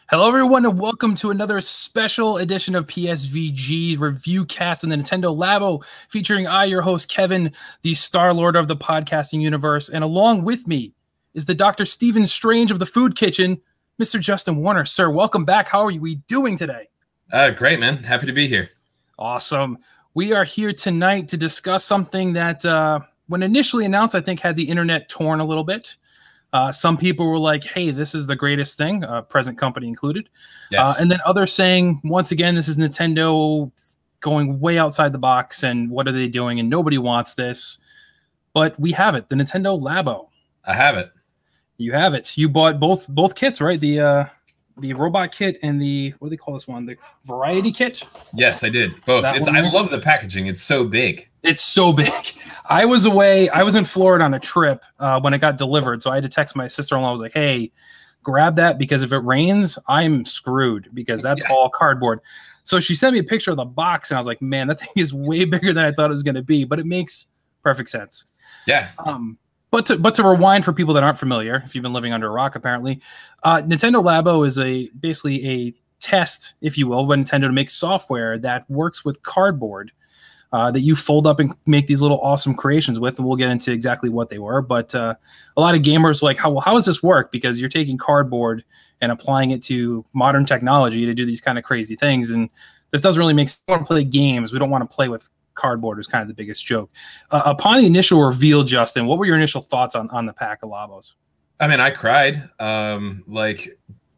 Hello, everyone, and welcome to another special edition of PSVG Reviewcast in the Nintendo Labo, featuring your host, Kevin, the Star-Lord of the podcasting universe. And along with me is the Dr. Stephen Strange of the Food Kitchen, Mr. Justin Warner. Sir, welcome back. How are we doing today? Great, man. Happy to be here. Awesome. We are here tonight to discuss something that, when initially announced, I think had the internet torn a little bit. Some people were like, hey, this is the greatest thing, present company included. Yes. And then others saying, once again, this is Nintendo going way outside the box, and what are they doing? And nobody wants this. But we have it, the Nintendo Labo. I have it. You have it. You bought both kits, right? The robot kit and the, what do they call this one? The variety kit? Yes, I did. Both. I love the packaging. It's so big. It's so big. I was away. I was in Florida on a trip when it got delivered. So I had to text my sister-in-law. I was like, hey, grab that because if it rains, I'm screwed because that's all cardboard. So she sent me a picture of the box and I was like, man, that thing is way bigger than I thought it was going to be, but it makes perfect sense. Yeah. But to rewind for people that aren't familiar, if you've been living under a rock, apparently, Nintendo Labo is basically a test, if you will, by Nintendo to make software that works with cardboard that you fold up and make these little awesome creations with, and we'll get into exactly what they were. But a lot of gamers are like, how does this work? Because you're taking cardboard and applying it to modern technology to do these kind of crazy things, and this doesn't really make sense. We want to play games. We don't want to play with cardboard is kind of the biggest joke. Upon the initial reveal, Justin, what were your initial thoughts on the pack of Labos? I mean, I cried. To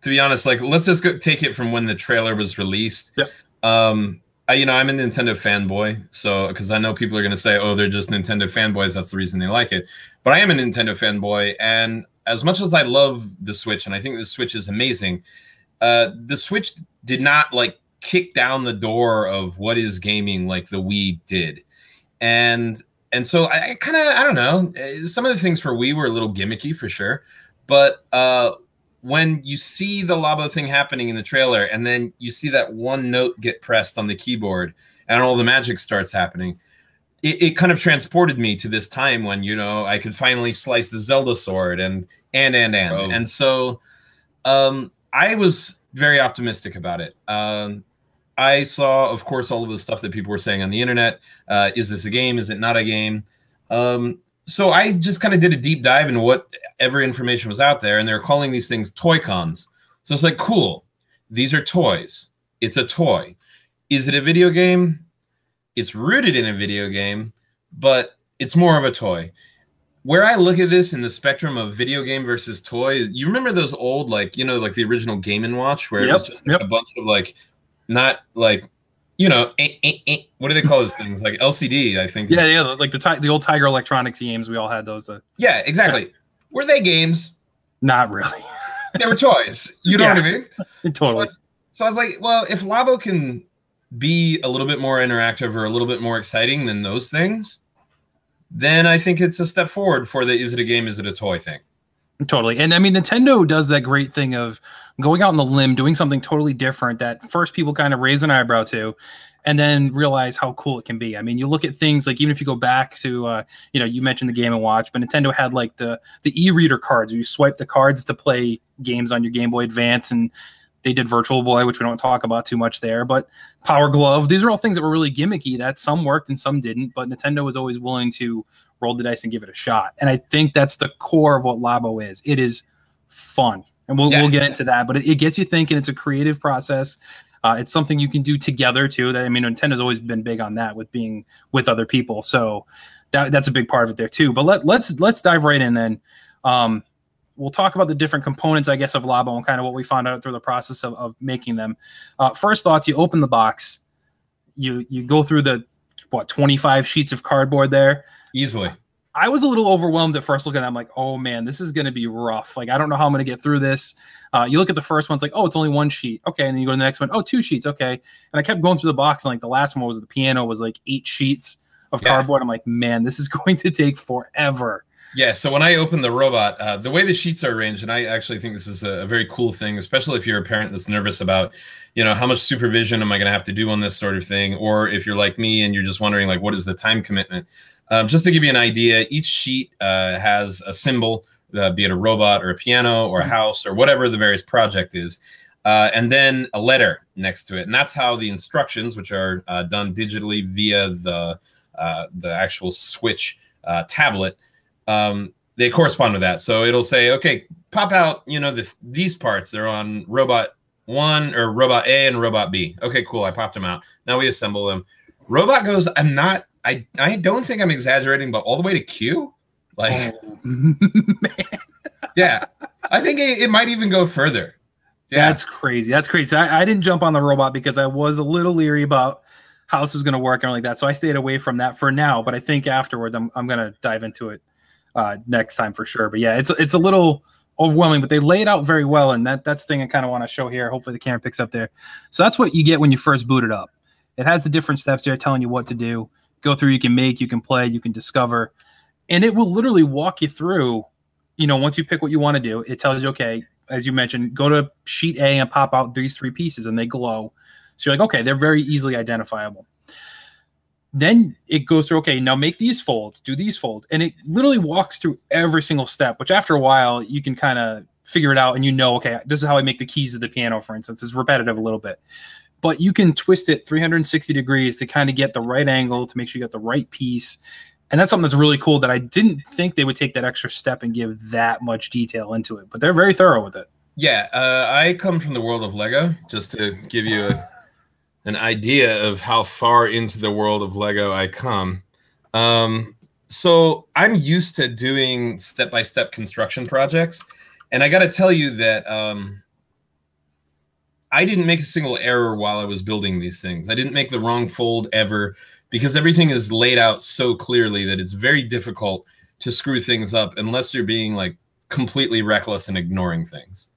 be honest, let's just take it from when the trailer was released. Yep. I'm a Nintendo fanboy, so because I know people are going to say, oh, they're just Nintendo fanboys, that's the reason they like it. But I am a Nintendo fanboy, and as much as I love the Switch, and I think the Switch is amazing, the Switch did not kick down the door of what is gaming like the Wii did. And so I kind of, I don't know, some of the things for Wii were a little gimmicky for sure. But when you see the Labo thing happening in the trailer and then you see that one note get pressed on the keyboard and all the magic starts happening, it kind of transported me to this time when, I could finally slice the Zelda sword and. Oh. And so I was very optimistic about it. I saw, of course, all of the stuff that people were saying on the internet. Is this a game? Is it not a game? So I just kind of did a deep dive into whatever information was out there, and they were calling these things toy cons. So it's like, cool, these are toys. It's a toy. Is it a video game? It's rooted in a video game, but it's more of a toy. Where I look at this in the spectrum of video game versus toy, you remember those old, the original Game & Watch, where it was just a bunch of not what do they call those things? Like LCD, I think. Yeah, like the old Tiger Electronics games. We all had those. Yeah, exactly. Yeah. Were they games? Not really. They were toys. You know what I mean? Totally. So I was like, well, if Labo can be a little bit more interactive or a little bit more exciting than those things, then I think it's a step forward for the is it a game, is it a toy thing. Totally. And I mean, Nintendo does that great thing of going out on the limb, doing something totally different that first people kind of raise an eyebrow to, and then realize how cool it can be. I mean, you look at things like, even if you go back to, you mentioned the Game & Watch, but Nintendo had the e-reader cards where you swipe the cards to play games on your Game Boy Advance, and they did Virtual Boy, which we don't talk about too much there, but Power Glove. These are all things that were really gimmicky that some worked and some didn't, but Nintendo was always willing to roll the dice and give it a shot. And I think that's the core of what Labo is. It is fun. And we'll get into that, but it gets you thinking. It's a creative process. It's something you can do together too. Nintendo's always been big on that with being with other people. So that's a big part of it there too. But let's dive right in then. We'll talk about the different components, I guess, of Labo and kind of what we found out through the process of making them. First thoughts, you open the box, you go through the 25 sheets of cardboard there. Easily. I was a little overwhelmed at first looking at it. I'm like, oh man, this is going to be rough. I don't know how I'm going to get through this. You look at the first one, it's like, oh, it's only one sheet. Okay. And then you go to the next one, oh, 2 sheets. Okay. And I kept going through the box, and the last one was the piano was 8 sheets of cardboard. I'm like, man, this is going to take forever. Yeah, so when I opened the robot, the way the sheets are arranged, and I actually think this is a very cool thing, especially if you're a parent that's nervous about, how much supervision am I going to have to do on this sort of thing, or if you're like me and you're just wondering, what is the time commitment? Just to give you an idea, each sheet has a symbol, be it a robot or a piano or a house or whatever the various project is. and then a letter next to it. And that's how the instructions, which are done digitally via the actual Switch tablet, they correspond to that. So it'll say, okay, pop out, these parts. They're on Robot 1 or Robot A and Robot B. Okay, cool. I popped them out. Now we assemble them. Robot goes, I don't think I'm exaggerating, but all the way to Q? Like, man. Yeah. I think it might even go further. Yeah. That's crazy. That's crazy. So I didn't jump on the robot because I was a little leery about how this was going to work and like that. So I stayed away from that for now. But I think afterwards, I'm going to dive into it next time for sure. But yeah, it's a little overwhelming, but they lay it out very well. And that's the thing I kind of want to show here. Hopefully the camera picks up there. So that's what you get when you first boot it up. It has the different steps there telling you what to do. Go through, you can make, you can play, you can discover. And it will literally walk you through, once you pick what you want to do, it tells you, okay, as you mentioned, go to sheet A and pop out these 3 pieces and they glow. So you're like, okay, they're very easily identifiable. Then it goes through, okay, now make these folds, do these folds. And it literally walks through every single step, which after a while you can kind of figure it out and okay, this is how I make the keys to the piano, for instance. It's repetitive a little bit. But you can twist it 360 degrees to kind of get the right angle to make sure you get the right piece. And that's something that's really cool that I didn't think they would take that extra step and give that much detail into it. But they're very thorough with it. Yeah, I come from the world of Lego, just to give you an idea of how far into the world of Lego I come. So I'm used to doing step-by-step construction projects. And I got to tell you that I didn't make a single error while I was building these things. I didn't make the wrong fold ever, because everything is laid out so clearly that it's very difficult to screw things up unless you're being like completely reckless and ignoring things.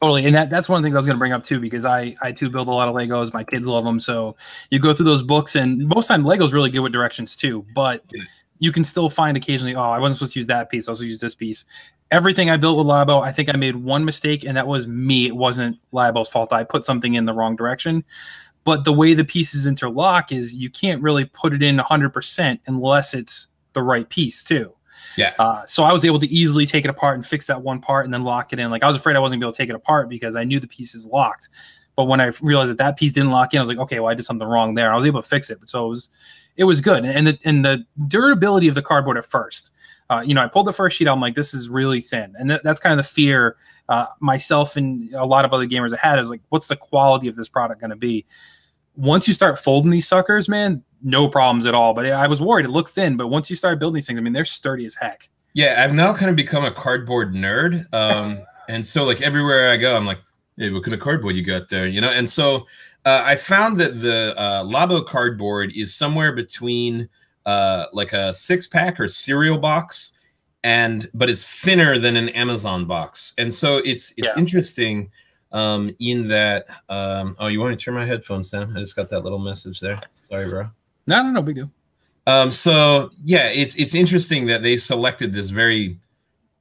Totally. And that's one of the things I was going to bring up too, because I too build a lot of Legos. My kids love them. So you go through those books, and most time Lego's really good with directions too, but you can still find occasionally, oh, I wasn't supposed to use that piece. I was supposed to use this piece. Everything I built with Labo, I think I made one mistake, and that was me. It wasn't Labo's fault. I put something in the wrong direction. But the way the pieces interlock is you can't really put it in 100% unless it's the right piece too. Yeah. So I was able to easily take it apart and fix that one part and then lock it in. Like I was afraid I wasn't going to be able to take it apart because I knew the piece is locked. But when I realized that piece didn't lock in, I was like, okay, well, I did something wrong there. I was able to fix it. So it was good. And the durability of the cardboard at first, I pulled the first sheet out. I'm like, this is really thin. And that's kind of the fear myself and a lot of other gamers have had is like, what's the quality of this product going to be? Once you start folding these suckers, man, no problems at all. But I was worried it looked thin. But once you start building these things, I mean, they're sturdy as heck. Yeah, I've now kind of become a cardboard nerd. And so like everywhere I go, I'm like, hey, what kind of cardboard you got there? And so I found that the Labo cardboard is somewhere between like a 6-pack or cereal box, but it's thinner than an Amazon box. And so it's interesting in that oh, you want to turn my headphones down? I just got that little message there. Sorry, bro. No, big deal. So yeah, it's interesting that they selected this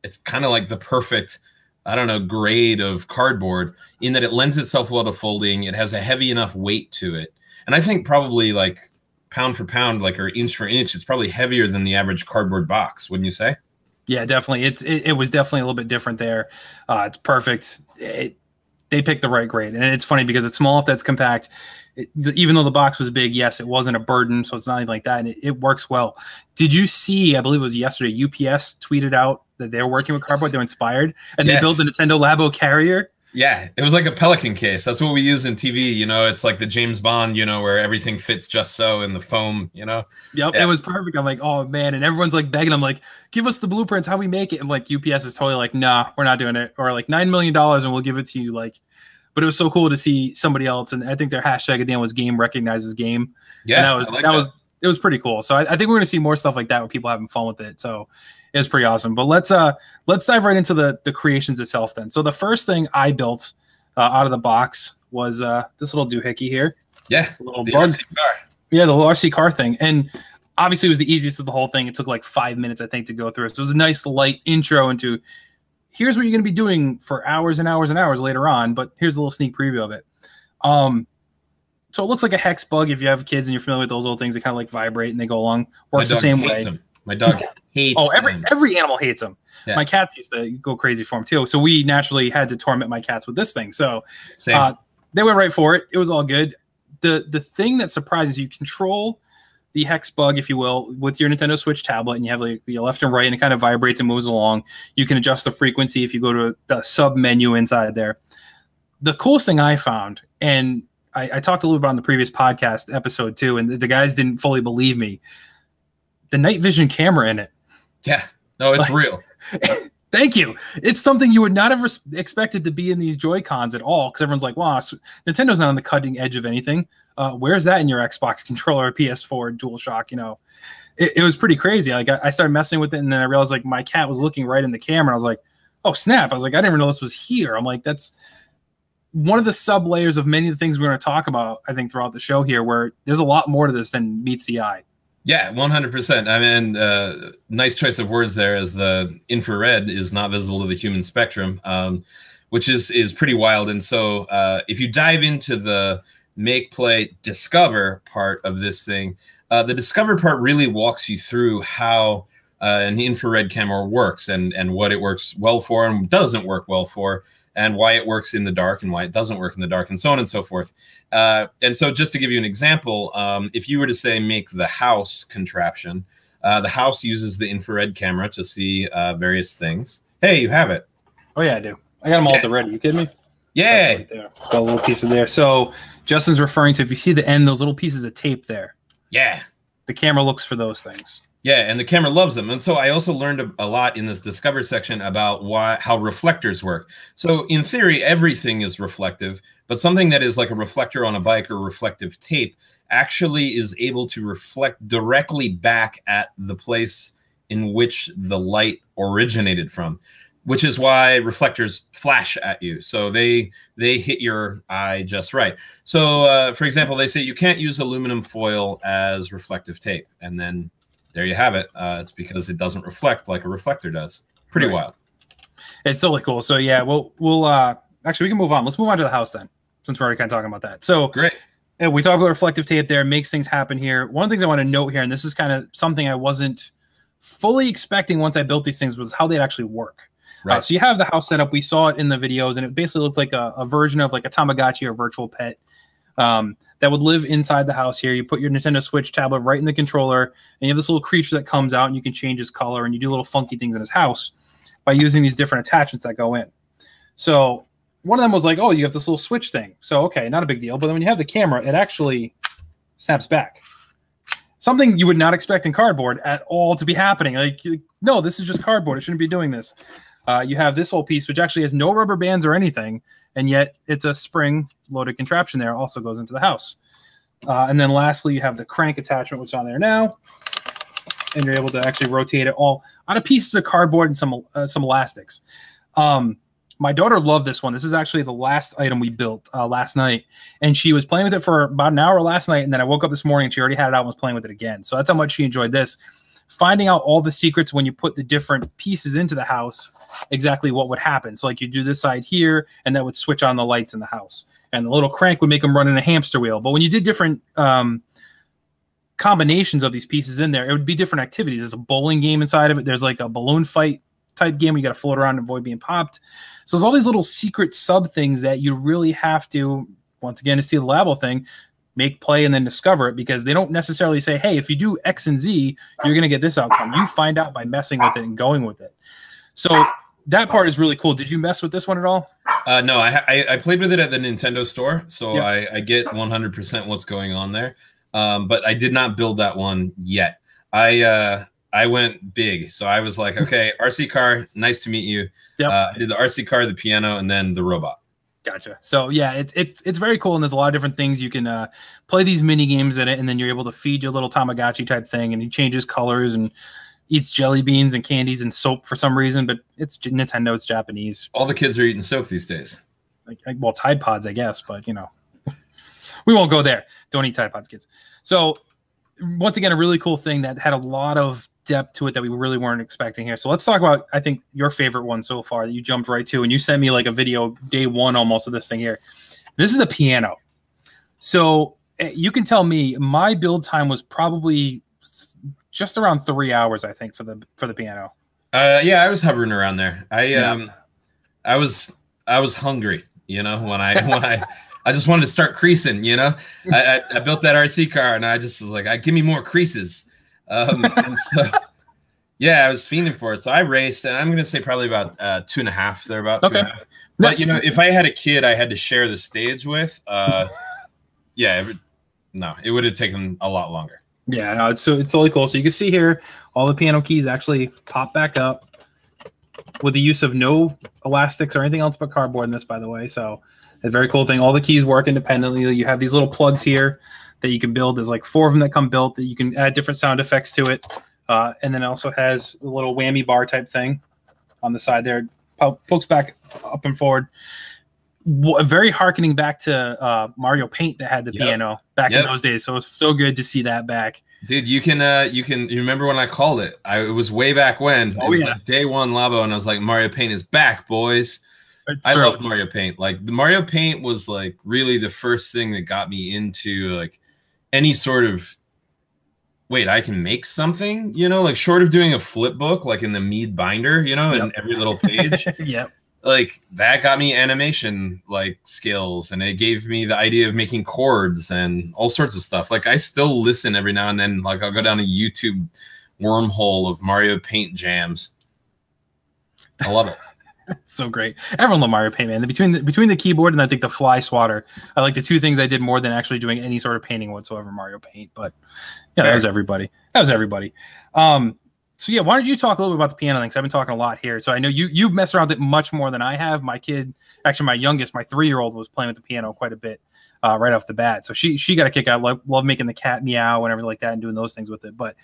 it's kind of like the perfect, I don't know, grade of cardboard in that it lends itself well to folding. It has a heavy enough weight to it. And I think probably like pound for pound, like, or inch for inch, it's probably heavier than the average cardboard box. Wouldn't you say? Yeah, definitely. It was definitely a little bit different there. It's perfect. They picked the right grade. And it's funny because it's small enough that's compact. Even though the box was big, yes, it wasn't a burden, so it's not anything like that. And it works well. Did you see, I believe it was yesterday, UPS tweeted out that they're working with cardboard, they're inspired, and they built a Nintendo Labo carrier? Yeah, it was like a Pelican case. That's what we use in TV. It's like the James Bond, where everything fits just so in the foam, Yep, yeah. It was perfect. I'm like, oh, man. And everyone's like begging. I'm like, give us the blueprints, how we make it. And like UPS is totally like, nah, we're not doing it. Or like $9 million and we'll give it to you. But it was so cool to see somebody else. And I think their hashtag at the end was game recognizes game. Yeah, and it was pretty cool. So I think we're going to see more stuff like that where people having fun with it. So it was pretty awesome. But let's dive right into the creations itself then. So the first thing I built out of the box was this little doohickey here. Yeah, the RC car. Yeah, the little RC car thing. And obviously it was the easiest of the whole thing. It took like 5 minutes, I think, to go through. So it was a nice light intro into here's what you're going to be doing for hours and hours and hours later on. But here's a little sneak preview of it. So it looks like a hex bug if you have kids and you're familiar with those little things that kind of like vibrate and they go along. Works the same way. My dog hates them. Every animal hates them. Yeah. My cats used to go crazy for them too. So we naturally had to torment my cats with this thing. So they went right for it. It was all good. The thing that surprises you, control the hex bug, if you will, with your Nintendo Switch tablet, and you have like your left and right, and it kind of vibrates and moves along. You can adjust the frequency if you go to the sub menu inside there. The coolest thing I found, and I talked a little bit on the previous podcast episode too, and the guys didn't fully believe me, the night vision camera in it. Yeah, no, it's real. Thank you. It's something you would not have expected to be in these Joy-Cons at all, because everyone's like, wow, Nintendo's not on the cutting edge of anything. Where's that in your Xbox controller or PS4 DualShock? You know, it was pretty crazy. Like I started messing with it, and then I realized like my cat was looking right in the camera. And I was like, oh snap! I was like, I didn't even know this was here. I'm like, that's one of the sub layers of many of the things we're going to talk about, I think, throughout the show here, where there's a lot more to this than meets the eye. Yeah, 100%. I mean, nice choice of words there, as the infrared is not visible to the human spectrum, which is pretty wild. And so if you dive into the make, play, discover part of this thing, the discover part really walks you through how an infrared camera works, and what it works well for and doesn't work well for, and why it works in the dark and why it doesn't work in the dark, and so on and so forth. And so just to give you an example, if you were to say make the house contraption, the house uses the infrared camera to see various things. Hey, you have it. Oh yeah, I do. I got them all at the ready. You kidding me? Yeah. Right there. Got a little piece of there. So Justin's referring to, if you see the end, those little pieces of tape there. Yeah. The camera looks for those things. Yeah, and the camera loves them. And so I also learned a lot in this Discover section about how reflectors work. So in theory, everything is reflective, but something that is like a reflector on a bike or reflective tape actually is able to reflect directly back at the place in which the light originated from, which is why reflectors flash at you. So they hit your eye just right. So for example, they say you can't use aluminum foil as reflective tape, and then there you have it. It's because it doesn't reflect like a reflector does. Pretty wild. It's totally cool. So yeah, we'll actually, we can move on. Let's move on to the house then, since we're already kind of talking about that. So great. We talked about reflective tape there, makes things happen here. One of the things I want to note here, and this is kind of something I wasn't fully expecting once I built these things, was how they'd actually work. Right. So you have the house set up. We saw it in the videos, and it basically looks like a version of like a Tamagotchi or virtual pet. That would live inside the house here. You put your Nintendo Switch tablet right in the controller, and you have this little creature that comes out, and you can change his color, and you do little funky things in his house by using these different attachments that go in. So one of them was like, oh, you have this little switch thing. So, okay, not a big deal. But then when you have the camera, it actually snaps back. Something you would not expect in cardboard at all to be happening. Like, no, this is just cardboard. It shouldn't be doing this. You have this whole piece, which actually has no rubber bands or anything, and yet it's a spring-loaded contraption there. It also goes into the house. And then lastly, you have the crank attachment, which is on there now, and you're able to actually rotate it all out of pieces of cardboard and some elastics. My daughter loved this one. This is actually the last item we built last night, and she was playing with it for about an hour last night, and then I woke up this morning and she already had it out and was playing with it again. So that's how much she enjoyed this. Finding out all the secrets when you put the different pieces into the house, exactly what would happen. So like you do this side here, and that would switch on the lights in the house. And the little crank would make them run in a hamster wheel. But when you did different combinations of these pieces in there, it would be different activities. There's a bowling game inside of it. There's like a balloon fight type game where you got to float around and avoid being popped. So there's all these little secret sub things that you really have to, once again, to steal the Labo thing, make, play, and then discover it, because they don't necessarily say, hey, if you do X and Z, you're going to get this outcome. You find out by messing with it and going with it. So that part is really cool. Did you mess with this one at all? No, I played with it at the Nintendo store, so yep. I get 100% what's going on there. But I did not build that one yet. I went big, so I was like, okay, RC car, nice to meet you. Yep. I did the RC car, the piano, and then the robot. Gotcha. So yeah, it's very cool, and there's a lot of different things you can play these mini games in it, and then you're able to feed your little Tamagotchi type thing, and he changes colors and eats jelly beans and candies and soap for some reason. But it's Nintendo, it's Japanese. All the kids are eating soap these days. Well, Tide Pods, I guess, but you know, we won't go there. Don't eat Tide Pods, kids. So once again, a really cool thing that had a lot of depth to it that we really weren't expecting here. So let's talk about, I think, your favorite one so far that you jumped right to, and you sent me like a video day one almost of this thing here. This is the piano. So you can tell me my build time was probably just around 3 hours, I think, for the piano. Yeah, I was hovering around there. I was hungry, you know, when I just wanted to start creasing, you know. I built that RC car and I just was like, give me more creases. And so yeah, I was fiending for it. So I raced, and I'm gonna say probably about 2.5. They're about 2.5. But you know, if I had a kid I had to share the stage with, yeah, it would have taken a lot longer. Yeah, no, it's totally cool. So you can see here, all the piano keys actually pop back up with the use of no elastics or anything else but cardboard in this, by the way. So a very cool thing. All the keys work independently. You have these little plugs here that you can build. There's like 4 of them that come built that you can add different sound effects to it. And then it also has a little whammy bar type thing on the side there. Pokes back up and forward. Very hearkening back to Mario Paint that had the piano back in those days. So it's so good to see that back. Dude, you remember when I called it? It was way back when. It was like day 1 Labo, and I was like, Mario Paint is back, boys. I love Mario Paint. Like the Mario Paint was like really the first thing that got me into like any sort of I can make something, you know, like short of doing a flip book, like in the Mead binder, you know, in every little page. Like that got me animation like skills, and it gave me the idea of making chords and all sorts of stuff. Like I still listen every now and then. Like I'll go down a YouTube wormhole of Mario Paint jams. I love it. So great. Everyone loved Mario Paint, man. Between the keyboard and I think the fly swatter, I like the 2 things I did more than actually doing any sort of painting whatsoever. Mario Paint, but yeah, that was everybody. So yeah, why don't you talk a little bit about the piano thing? 'Cause I've been talking a lot here. So I know you've messed around with it much more than I have. My kid, actually my youngest, my 3-year-old, was playing with the piano quite a bit right off the bat. So she got a kick out. Love making the cat meow and everything like that and doing those things with it. But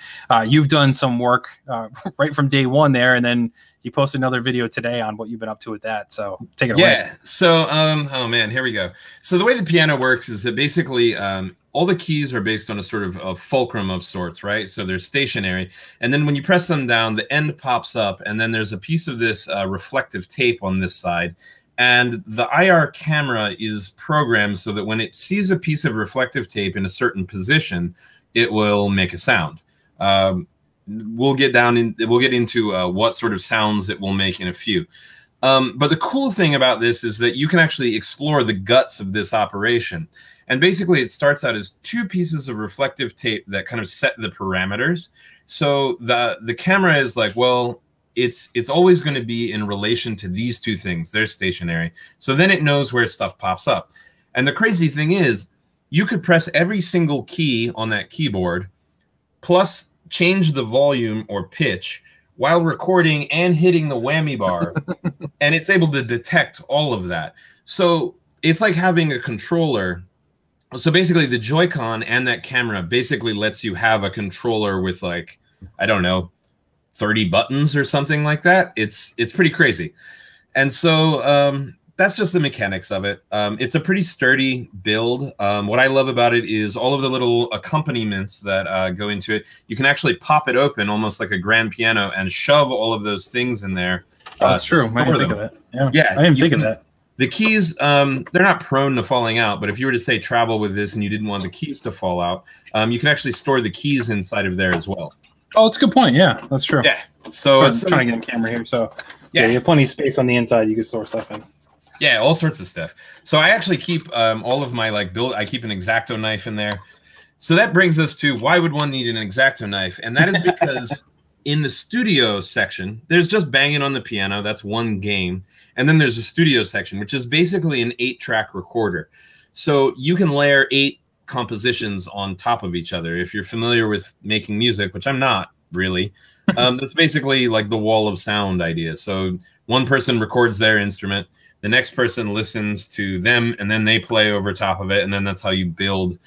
you've done some work right from day 1 there, and then you posted another video today on what you've been up to with that. So take it away. Yeah. So oh man, here we go. So the way the piano works is that basically all the keys are based on a sort of a fulcrum of sorts, right? So they're stationary. And then when you press them down, the end pops up, and then there's a piece of this reflective tape on this side. And the IR camera is programmed so that when it sees a piece of reflective tape in a certain position, it will make a sound. We'll get into what sort of sounds it will make in a few. But the cool thing about this is that you can actually explore the guts of this operation. And basically it starts out as 2 pieces of reflective tape that kind of set the parameters. So the camera is like, well, it's always going to be in relation to these 2 things. They're stationary. So then it knows where stuff pops up. And the crazy thing is you could press every single key on that keyboard plus change the volume or pitch while recording and hitting the whammy bar. And it's able to detect all of that. So it's like having a controller. So basically the Joy-Con and that camera basically lets you have a controller with like, I don't know, 30 buttons or something like that. It's pretty crazy. And so that's just the mechanics of it. It's a pretty sturdy build. What I love about it is all of the little accompaniments that go into it. You can actually pop it open almost like a grand piano and shove all of those things in there. That's true. I didn't think of that. Yeah, I didn't think of that. The keys, they're not prone to falling out, but if you were to say travel with this and you didn't want the keys to fall out, you can actually store the keys inside of there as well. Oh, that's a good point. Yeah, that's true. Yeah. So I'm trying to get a camera here. So yeah, you have plenty of space on the inside. You can store stuff in. Yeah, all sorts of stuff. So I actually keep all of my I keep an X-Acto knife in there. So that brings us to why would one need an X-Acto knife? And that is because in the studio section, there's just banging on the piano. That's one game. And then there's a studio section, which is basically an 8-track recorder. So you can layer 8 compositions on top of each other. If you're familiar with making music, which I'm not really, that's basically like the wall of sound idea. So one person records their instrument, the next person listens to them, and then they play over top of it. And then that's how you build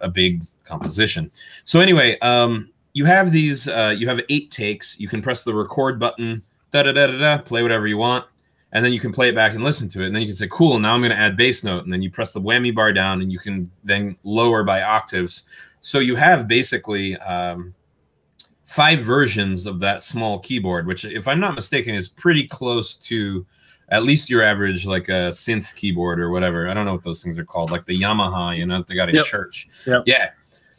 a big composition. So anyway, you have these, you have 8 takes. You can press the record button, play whatever you want. And then you can play it back and listen to it. And then you can say, cool, now I'm going to add bass note. And then you press the whammy bar down and you can then lower by octaves. So you have basically 5 versions of that small keyboard, which if I'm not mistaken is pretty close to at least your average, like a synth keyboard or whatever. I don't know what those things are called, like the Yamaha, you know, that they got in church. Yeah.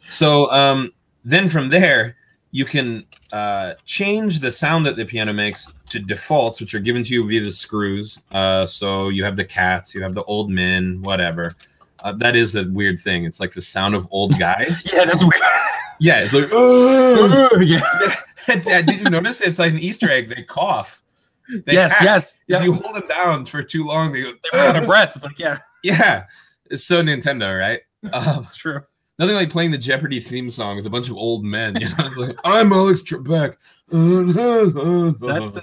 So then from there, you can change the sound that the piano makes to defaults, which are given to you via the screws. So you have the cats, you have the old men, whatever. That is a weird thing. It's like the sound of old guys. Yeah, that's weird. Yeah, it's like, yeah. Did you notice? It's like an Easter egg. They cough. They yes. If you hold them down for too long, they run out of breath. It's like, yeah. It's so Nintendo, right? It's true. Nothing like playing the Jeopardy theme song with a bunch of old men. You know, it's like, I'm Alex Trebek.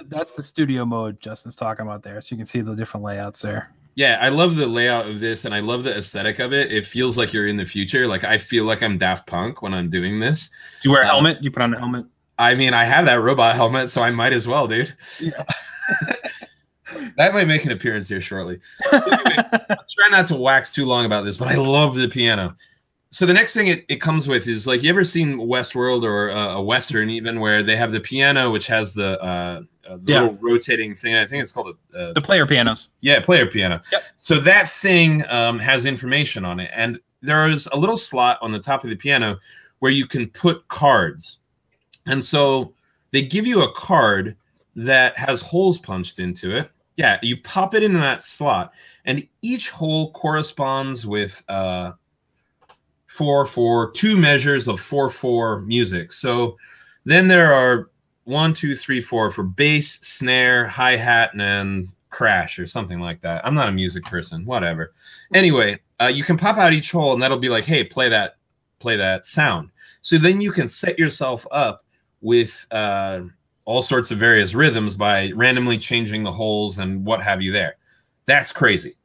That's the studio mode Justin's talking about there, so you can see the different layouts there. Yeah, I love the layout of this, and I love the aesthetic of it. It feels like you're in the future. Like, I feel like I'm Daft Punk when I'm doing this. Do you wear a helmet? You put on a helmet? I mean, I have that robot helmet, so I might as well, dude. Yeah. That might make an appearance here shortly. So anyway, I'll try not to wax too long about this, but I love the piano. So the next thing it comes with is, like, you ever seen Westworld or a Western even, where they have the piano, which has the little rotating thing. I think it's called the player pianos. Yeah, player piano. Yep. So that thing has information on it. And there is a little slot on the top of the piano where you can put cards. And so they give you a card that has holes punched into it. Yeah, you pop it into that slot, and each hole corresponds with 4/4, 2 measures of 4/4 music. So then there are 1, 2, 3, 4 for bass, snare, hi-hat, and crash or something like that. I'm not a music person, whatever. Anyway, you can pop out each hole, and that'll be like, hey, play that sound. So then you can set yourself up with all sorts of various rhythms by randomly changing the holes and what have you there. That's crazy.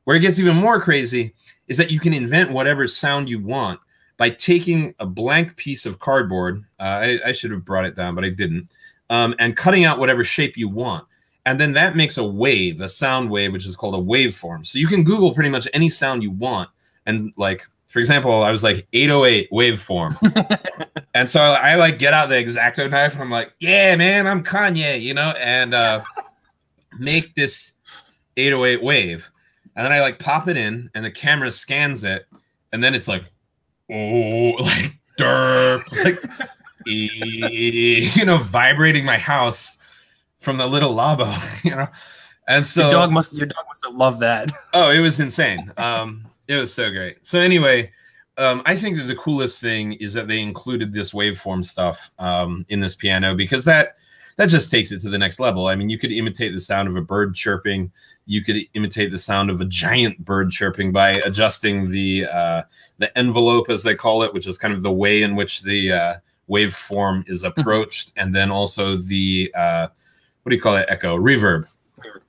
Where it gets even more crazy is that you can invent whatever sound you want by taking a blank piece of cardboard. I should have brought it down, but I didn't. And cutting out whatever shape you want. And then that makes a wave, a sound wave, which is called a waveform. So you can Google pretty much any sound you want. And, like, for example, I was like 808 waveform. And so I like get out the X-Acto knife and I'm like, yeah, man, I'm Kanye, you know, and make this 808 wave. And then I like pop it in and the camera scans it. And then it's like, oh, like derp, like, you know, vibrating my house from the little Labo, you know. And so your dog must have loved that. Oh, it was insane. It was so great. So anyway, I think that the coolest thing is that they included this waveform stuff in this piano, because that just takes it to the next level. I mean, you could imitate the sound of a bird chirping. You could imitate the sound of a giant bird chirping by adjusting the envelope, as they call it, which is kind of the way in which the waveform is approached, and then also the what do you call it? Echo, reverb.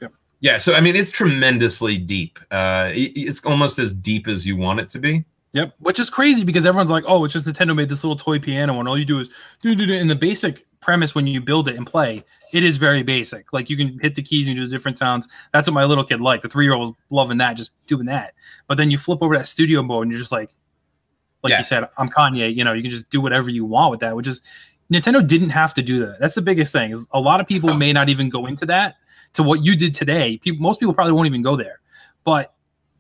Yep. Yeah, so I mean, it's tremendously deep. It's almost as deep as you want it to be. Yep, which is crazy because everyone's like, "Oh, it's just Nintendo made this little toy piano, and all you do is do." And the basic premise when you build it and play, it is very basic. Like, you can hit the keys and do different sounds. That's what my little kid liked. The 3-year-old was loving that, just doing that. But then you flip over that studio mode, and you're just like you said, I'm Kanye. You know, you can just do whatever you want with that. Which is, Nintendo didn't have to do that. That's the biggest thing. Is a lot of people may not even go into that. To what you did today, most people probably won't even go there, but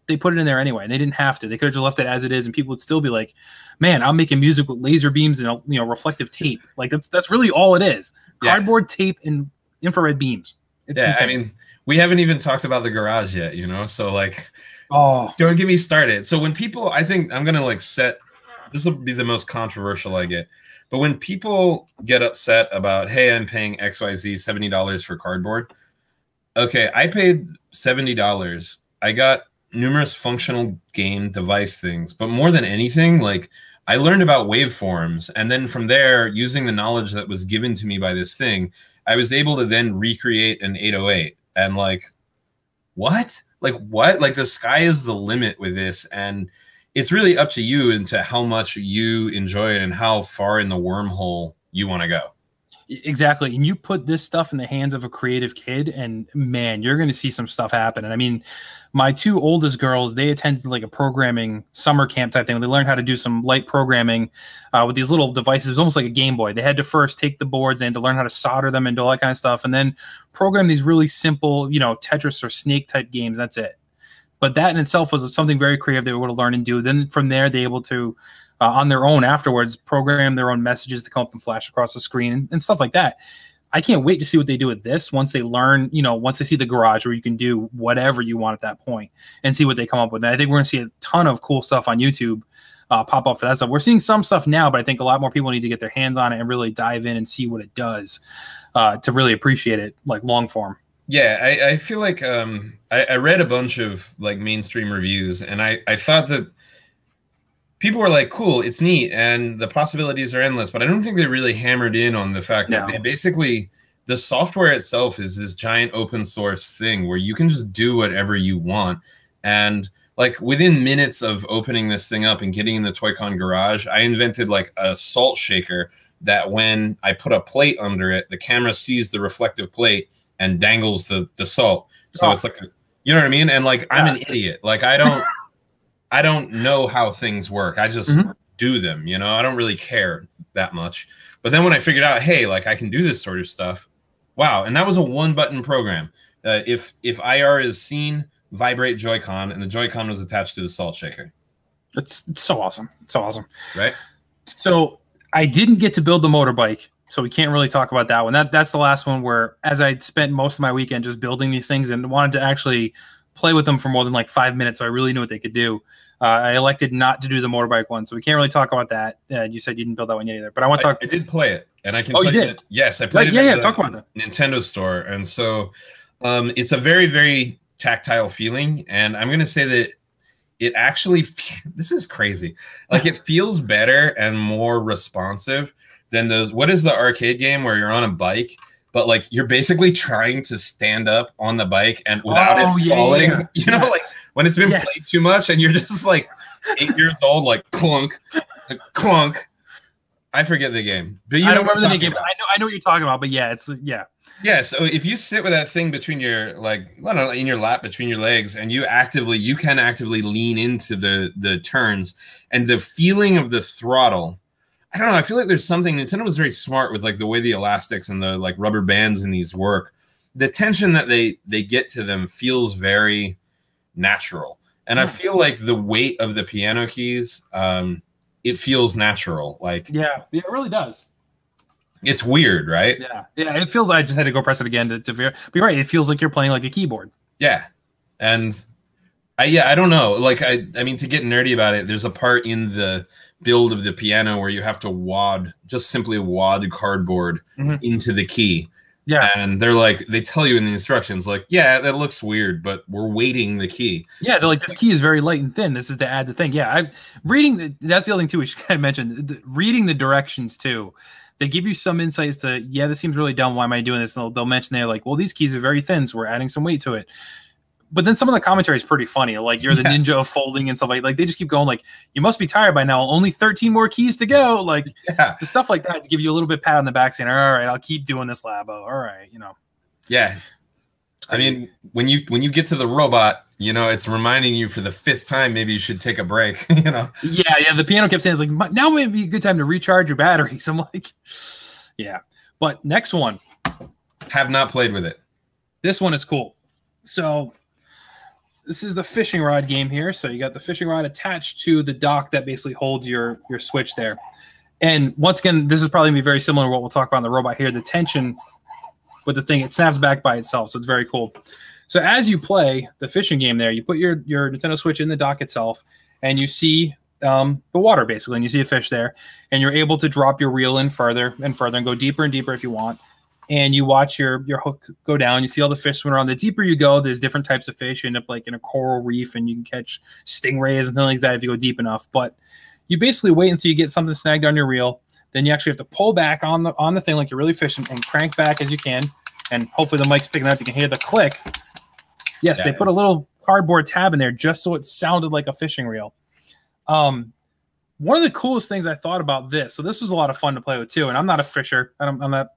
they put it in there anyway. They didn't have to. They could have just left it as it is, and people would still be like, "Man, I'm making music with laser beams and reflective tape." Like, that's really all it is: cardboard, tape, and infrared beams. It's insane. I mean, we haven't even talked about the garage yet, you know. So, like, oh, don't get me started. So when people, I think I'm gonna like set. This will be the most controversial I get, but when people get upset about, "Hey, I'm paying XYZ $70 for cardboard." Okay, I paid $70. I got numerous functional game device things, but more than anything, like, I learned about waveforms, and then from there, using the knowledge that was given to me by this thing, I was able to then recreate an 808. And like, what? Like, what? Like, the sky is the limit with this, and it's really up to you into how much you enjoy it and how far in the wormhole you want to go. Exactly. And you put this stuff in the hands of a creative kid, and man, you're going to see some stuff happen. And I mean, my 2 oldest girls, they attended like a programming summer camp type thing where they learned how to do some light programming with these little devices. It was almost like a Game Boy. They had to first take the boards and to learn how to solder them and do all that kind of stuff, and then program these really simple, Tetris or Snake type games. That's it. But that in itself was something very creative they were able to learn and do. Then from there, they were able to on their own afterwards, program their own messages to come up and flash across the screen and stuff like that. I can't wait to see what they do with this once they learn, once they see the garage where you can do whatever you want at that point and see what they come up with. And I think we're going to see a ton of cool stuff on YouTube pop up for that stuff. We're seeing some stuff now, but I think a lot more people need to get their hands on it and really dive in and see what it does to really appreciate it, like long form. Yeah, I feel like I read a bunch of like mainstream reviews, and I thought that people were like, cool, it's neat, and the possibilities are endless, but I don't think they really hammered in on the fact that they basically, the software itself is this giant open source thing where you can just do whatever you want. And like within minutes of opening this thing up and getting in the Toy-Con garage, I invented like a salt shaker that when I put a plate under it, the camera sees the reflective plate and dangles the salt. So it's like, you know what I mean? And like, I'm an idiot. Like I don't know how things work. I just do them, I don't really care that much. But then when I figured out, hey, like I can do this sort of stuff. Wow. And that was a 1-button program. If IR is seen, vibrate Joy-Con, and the Joy-Con was attached to the salt shaker. It's so awesome. It's so awesome. Right. So I didn't get to build the motorbike, so we can't really talk about that one. That's the last one where, as I spent most of my weekend just building these things and wanted to actually play with them for more than like 5 minutes, so I really knew what they could do. I elected not to do the motorbike one, so we can't really talk about that. You said you didn't build that one yet either, but I want to talk. I did play it, and I can tell you that, yes, I played it. Yeah, talk about that. Nintendo store, and so it's a very, very tactile feeling, and I'm going to say that it actually, this is crazy. Like it feels better and more responsive than those, what is the arcade game where you're on a bike, but like you're basically trying to stand up on the bike and without it falling, like when it's been played too much and you're just like 8 years old, like clunk, clunk. I forget the game, but I don't remember the name game. I know what you're talking about, but yeah, Yeah, so if you sit with that thing between your, like, I don't know, in your lap between your legs, and you can actively lean into the turns, and the feeling of the throttle, I don't know, I feel like there's something, Nintendo was very smart with like the way the elastics and the like rubber bands in these work. The tension that they get to them feels very natural. And I feel like the weight of the piano keys, it feels natural. Like it really does. It's weird, right? Yeah. It feels. I just had to go press it again to figure. But you're right. It feels like you're playing like a keyboard. Yeah, and I don't know. Like I mean, to get nerdy about it, there's a part in the build of the piano where you have to simply wad cardboard into the key. Yeah, and they're like, they tell you in the instructions, like, yeah, that looks weird, but we're weighting the key. Yeah, they're like, this key is very light and thin. This is to add the thing. Yeah, that's the other thing too. We should kind of mention reading the directions too. They give you some insights to, this seems really dumb. Why am I doing this? And they'll mention they're like, well, these keys are very thin, so we're adding some weight to it. But then some of the commentary is pretty funny. Like, you're the ninja of folding and stuff like they just keep going like, you must be tired by now. Only 13 more keys to go. Like, the stuff like that to give you a little bit pat on the back saying, all right, I'll keep doing this, Labo. All right, Yeah. I mean, when you get to the robot, it's reminding you for the 5th time, maybe you should take a break, Yeah, the piano kept saying, it's like, now may be a good time to recharge your batteries. I'm like, yeah. But next one. Have not played with it. This one is cool. So this is the fishing rod game here. So you got the fishing rod attached to the dock that basically holds your Switch there. And once again, this is probably going to be very similar to what we'll talk about in the robot here. The tension with the thing, it snaps back by itself, so it's very cool. So as you play the fishing game there, you put your Nintendo Switch in the dock itself, and you see the water, basically, and you see a fish there, and you're able to drop your reel in further and further and go deeper and deeper if you want, and you watch your hook go down. You see all the fish swim around. The deeper you go, there's different types of fish. You end up like in a coral reef, and you can catch stingrays and things like that if you go deep enough, but you basically wait until you get something snagged on your reel. Then you actually have to pull back on the thing like you're really fishing and crank back as you can. And hopefully the mic's picking up. You can hear the click. Yes, they put a little cardboard tab in there just so it sounded like a fishing reel. One of the coolest things I thought about this, so this was a lot of fun to play with too, and I'm not a fisher. I'm not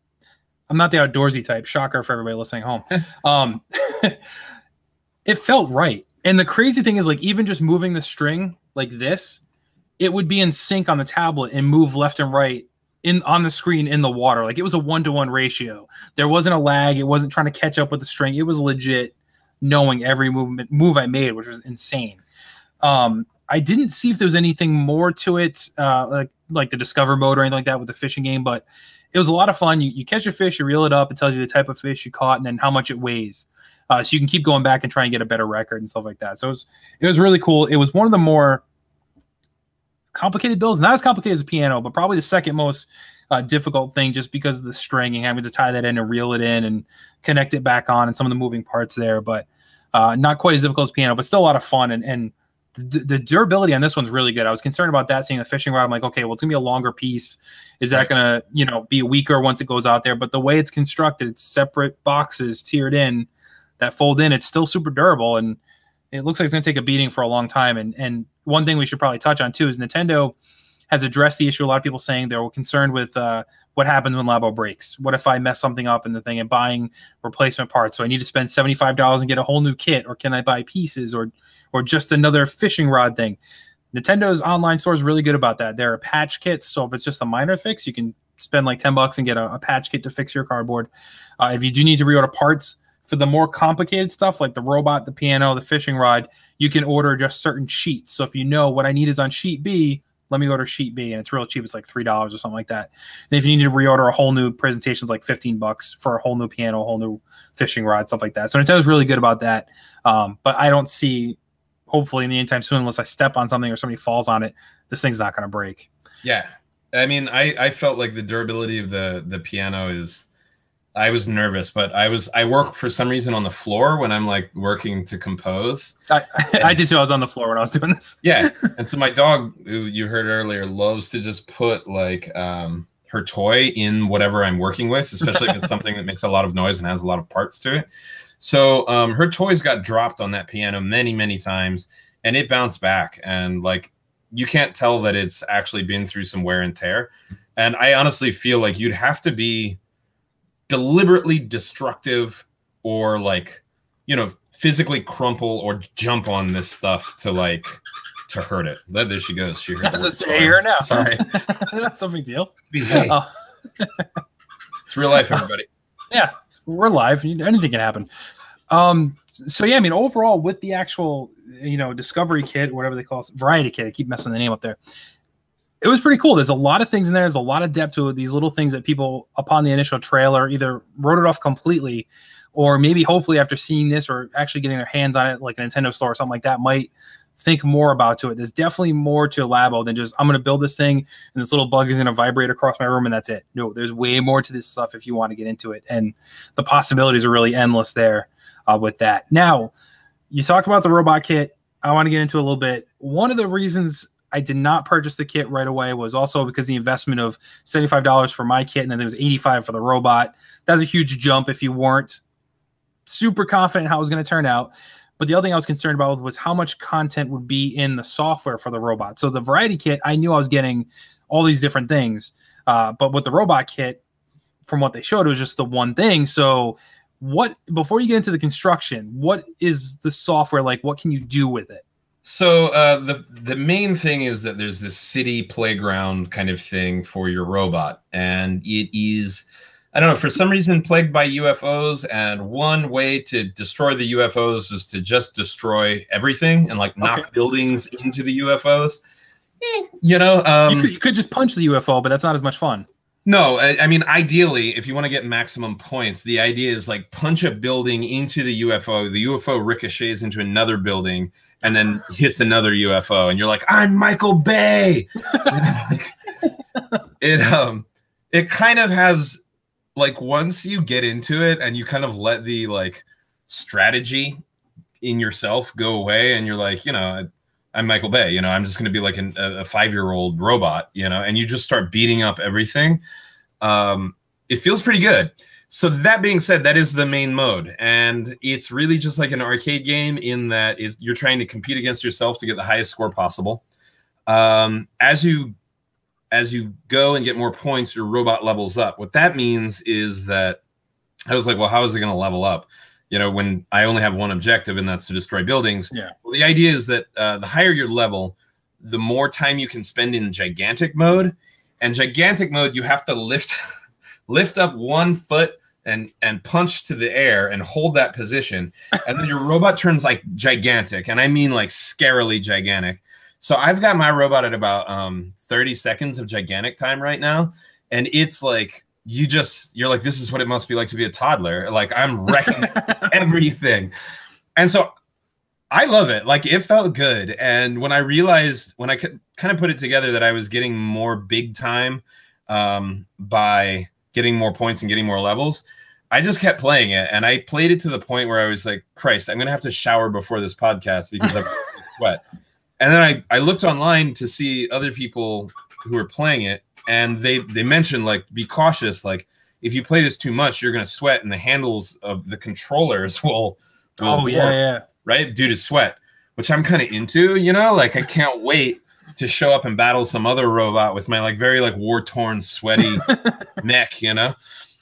the outdoorsy type. Shocker for everybody listening at home. It felt right. And the crazy thing is, like, even just moving the string like this, it would be in sync on the tablet and move left and right on the screen in the water. Like, it was a 1-to-1 ratio. There wasn't a lag. It wasn't trying to catch up with the string. It was legit knowing every move I made, which was insane. I I didn't see if there was anything more to it, like the Discover mode or anything like that with the fishing game, but it was a lot of fun. You catch a fish, you reel it up, it tells you the type of fish you caught and then how much it weighs. So you can keep going back and try and get a better record and stuff like that. So it was really cool. It was one of the more complicated builds, not as complicated as a piano, but probably the second most difficult thing, just because of the string and having to tie that in and reel it in and connect it back on and some of the moving parts there. But not quite as difficult as piano, but still a lot of fun. And the durability on this one's really good. I was concerned about that, seeing the fishing rod. I'm like, okay, well, it's gonna be a longer piece. Is that gonna, be weaker once it goes out there? But the way it's constructed, it's separate boxes tiered in that fold in. It's still super durable, and it looks like it's gonna take a beating for a long time. And one thing we should probably touch on too is Nintendo has addressed the issue. A lot of people saying they were concerned with what happens when Labo breaks. What if I mess something up in the thing and buying replacement parts? So I need to spend $75 and get a whole new kit, or can I buy pieces, or just another fishing rod thing? Nintendo online store is really good about that. There are patch kits, so if it's just a minor fix, you can spend like $10 and get a patch kit to fix your cardboard. If you do need to reorder parts for the more complicated stuff, like the robot, the piano, the fishing rod, you can order just certain sheets. So if you know what I need is on sheet B, let me order sheet B, and it's real cheap. It's like $3 or something like that. And if you need to reorder a whole new presentation, it's like $15 for a whole new piano, a whole new fishing rod, stuff like that. So Nintendo's really good about that. But I don't see, hopefully in the anytime soon, unless I step on something or somebody falls on it, this thing's not going to break. Yeah. I mean, I felt like the durability of the piano is, I was nervous, but I work for some reason on the floor when I'm like working to compose. I did too. I was on the floor when I was doing this. Yeah. And so my dog, who you heard earlier, loves to just put like her toy in whatever I'm working with, especially if it's something that makes a lot of noise and has a lot of parts to it. So her toys got dropped on that piano many, many times, and it bounced back. And like, you can't tell that it's actually been through some wear and tear. And I honestly feel like you'd have to be deliberately destructive or like, physically crumple or jump on this stuff to hurt it. There she goes. She heard it's here now. Sorry. That's no big deal. Hey. It's real life, everybody. Yeah, we're live. Anything can happen. So yeah, I mean, overall with the actual, discovery kit, whatever they call it, variety kit, I keep messing the name up there. It was pretty cool. There's a lot of things in there. There's a lot of depth to it. These little things that people, upon the initial trailer, either wrote it off completely, or maybe hopefully after seeing this or actually getting their hands on it, like a Nintendo store or something like that, might think more about to it. There's definitely more to Labo than just, I'm going to build this thing and this little bug is going to vibrate across my room and that's it. No, there's way more to this stuff if you want to get into it. And the possibilities are really endless there with that. Now, you talked about the robot kit. I want to get into a little bit. One of the reasons I did not purchase the kit right away was also because the investment of $75 for my kit and then there was $85 for the robot. That was a huge jump if you weren't super confident in how it was going to turn out. But the other thing I was concerned about was how much content would be in the software for the robot. So the variety kit, I knew I was getting all these different things. But with the robot kit, from what they showed, it was just the one thing. So before you get into the construction, what is the software like? What can you do with it? So the main thing is that there's this city playground kind of thing for your robot, and it is, I don't know, for some reason plagued by UFOs, and one way to destroy the UFOs is to just destroy everything and like knock buildings into the UFOs. You could just punch the UFO, but that's not as much fun. No, I mean, ideally, if you want to get maximum points, the idea is like punch a building into the UFO ricochets into another building and then hits another UFO, and you're like, I'm Michael Bay. It kind of has, like, once you get into it and you kind of let the like strategy in yourself go away, and you're like, I'm Michael Bay, I'm just going to be like a 5-year-old robot, and you just start beating up everything. It feels pretty good. So that being said, that is the main mode, and it's really just like an arcade game in that you're trying to compete against yourself to get the highest score possible. As you go and get more points, your robot levels up. What that means is that I was like, well, how is it going to level up? When I only have one objective, and that's to destroy buildings. Yeah. Well, the idea is that the higher your level, the more time you can spend in gigantic mode. And gigantic mode, you have to lift up 1 foot and punch to the air and hold that position. And then your robot turns like gigantic. And I mean like scarily gigantic. So I've got my robot at about 30 seconds of gigantic time right now. And it's like, you're like, this is what it must be like to be a toddler. Like, I'm wrecking everything. And so I love it. Like, it felt good. And when I realized, when I could kind of put it together, that I was getting more big time by getting more points and getting more levels, I just kept playing it. And I played it to the point where I was like, Christ, I'm going to have to shower before this podcast because I'm sweat. And then I looked online to see other people who were playing it, and they mentioned, like, be cautious. Like, if you play this too much, you're going to sweat, and the handles of the controllers will warp, right, due to sweat, which I'm kind of into, you know? Like, I can't wait to show up and battle some other robot with my, like, very, like, war-torn, sweaty neck, you know?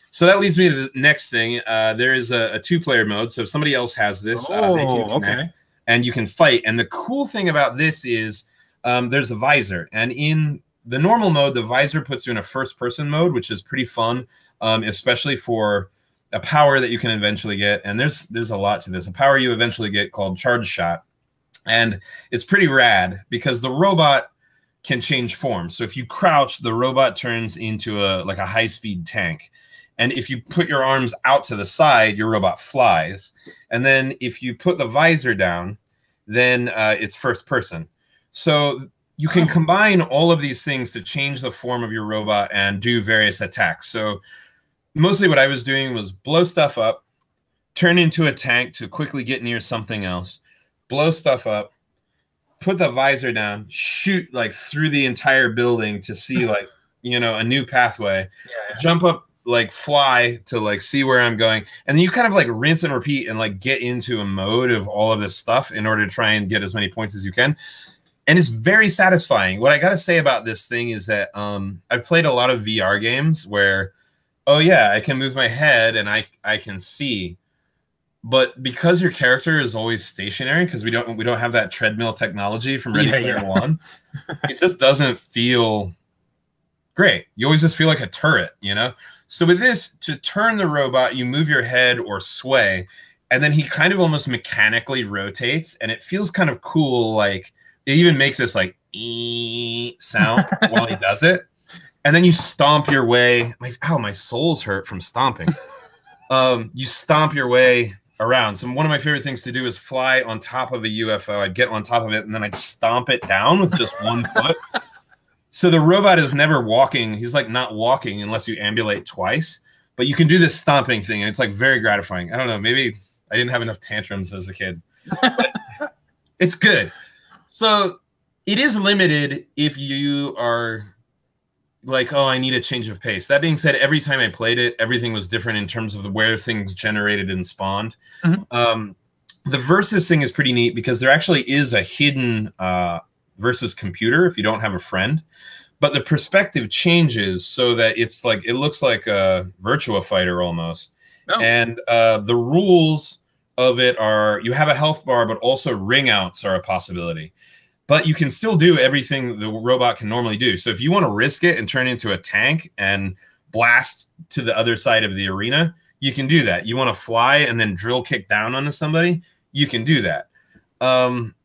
So that leads me to the next thing. There is a two-player mode, so if somebody else has this, they can connect. And you can fight. And the cool thing about this is there's a visor. And in the normal mode, the visor puts you in a first-person mode, which is pretty fun, especially for a power that you can eventually get. And there's a lot to this. A power you eventually get called Charge Shot. And it's pretty rad because the robot can change form. So if you crouch, the robot turns into like a high-speed tank. And if you put your arms out to the side, your robot flies. And then if you put the visor down, then it's first person. So you can combine all of these things to change the form of your robot and do various attacks. So mostly what I was doing was blow stuff up, turn into a tank to quickly get near something else, blow stuff up, put the visor down, shoot like through the entire building to see, like, you know, a new pathway, jump up, like fly to like see where I'm going, and then you kind of like rinse and repeat and like get into a mode of all of this stuff in order to try and get as many points as you can. And it's very satisfying. What I got to say about this thing is that I've played a lot of VR games where, oh yeah, I can move my head and I can see, but because your character is always stationary, because we don't have that treadmill technology from Ready Player One, it just doesn't feel great. You always just feel like a turret, you know? So with this, to turn the robot, you move your head or sway, and then he kind of almost mechanically rotates, and it feels kind of cool. Like, it even makes this like ee sound while he does it. And then you stomp your way. My soles hurt from stomping. You stomp your way around. So one of my favorite things to do is fly on top of a UFO. I'd get on top of it, and then I'd stomp it down with just one foot. So the robot is never walking. He's like not walking unless you ambulate twice. But you can do this stomping thing, and it's like very gratifying. I don't know. Maybe I didn't have enough tantrums as a kid. It's good. So it is limited if you are like, oh, I need a change of pace. That being said, every time I played it, everything was different in terms of where things generated and spawned. The versus thing is pretty neat because there actually is a hidden versus computer if you don't have a friend, but the perspective changes so that it's like, it looks like a Virtua Fighter almost. And the rules of it are you have a health bar, but also ring outs are a possibility. But you can still do everything the robot can normally do. So if you want to risk it and turn into a tank and blast to the other side of the arena, you can do that. You want to fly and then drill kick down onto somebody, you can do that.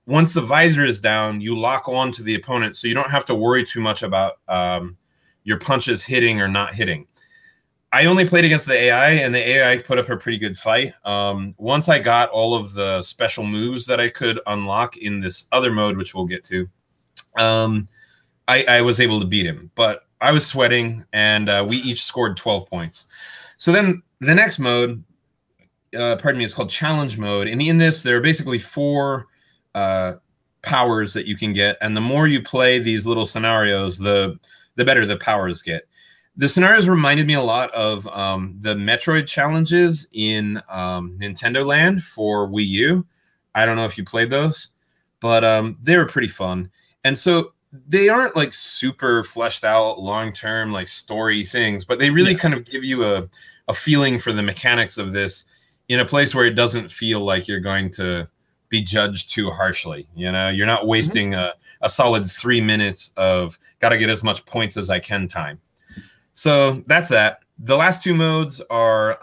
Once the visor is down, you lock on to the opponent, so you don't have to worry too much about your punches hitting or not hitting. I only played against the AI, and the AI put up a pretty good fight. Once I got all of the special moves that I could unlock in this other mode, which we'll get to, I was able to beat him. But I was sweating, and we each scored 12 points. So then the next mode, pardon me, is called Challenge Mode. And in this, there are basically 4 powers that you can get. And the more you play these little scenarios, the better the powers get. The scenarios reminded me a lot of the Metroid challenges in Nintendo Land for Wii U. I don't know if you played those, but they were pretty fun. And so they aren't like super fleshed out long-term like story things, but they really kind of give you a feeling for the mechanics of this in a place where it doesn't feel like you're going to be judged too harshly. You know, you're not wasting a solid 3 minutes of got to get as much points as I can time. So that's that. The last 2 modes are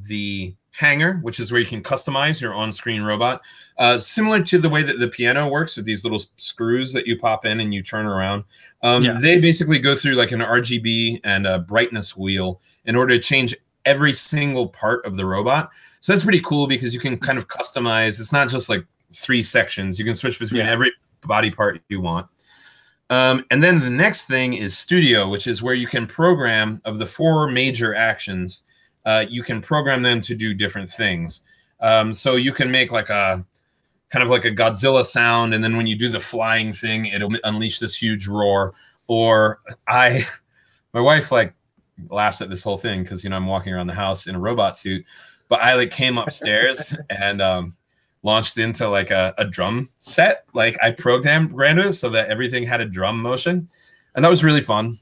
the Hangar, which is where you can customize your on-screen robot, similar to the way that the piano works with these little screws that you pop in and you turn around. They basically go through like an RGB and a brightness wheel in order to change every single part of the robot. So that's pretty cool because you can kind of customize. It's not just like 3 sections. You can switch between every body part you want. And then the next thing is Studio, which is where you can program of the 4 major actions. You can program them to do different things. So you can make like a kind of like a Godzilla sound, and then when you do the flying thing, it'll unleash this huge roar. Or my wife like laughs at this whole thing because, you know, I'm walking around the house in a robot suit, but I like came upstairs and launched into like a drum set. Like I programmed it so that everything had a drum motion, and that was really fun.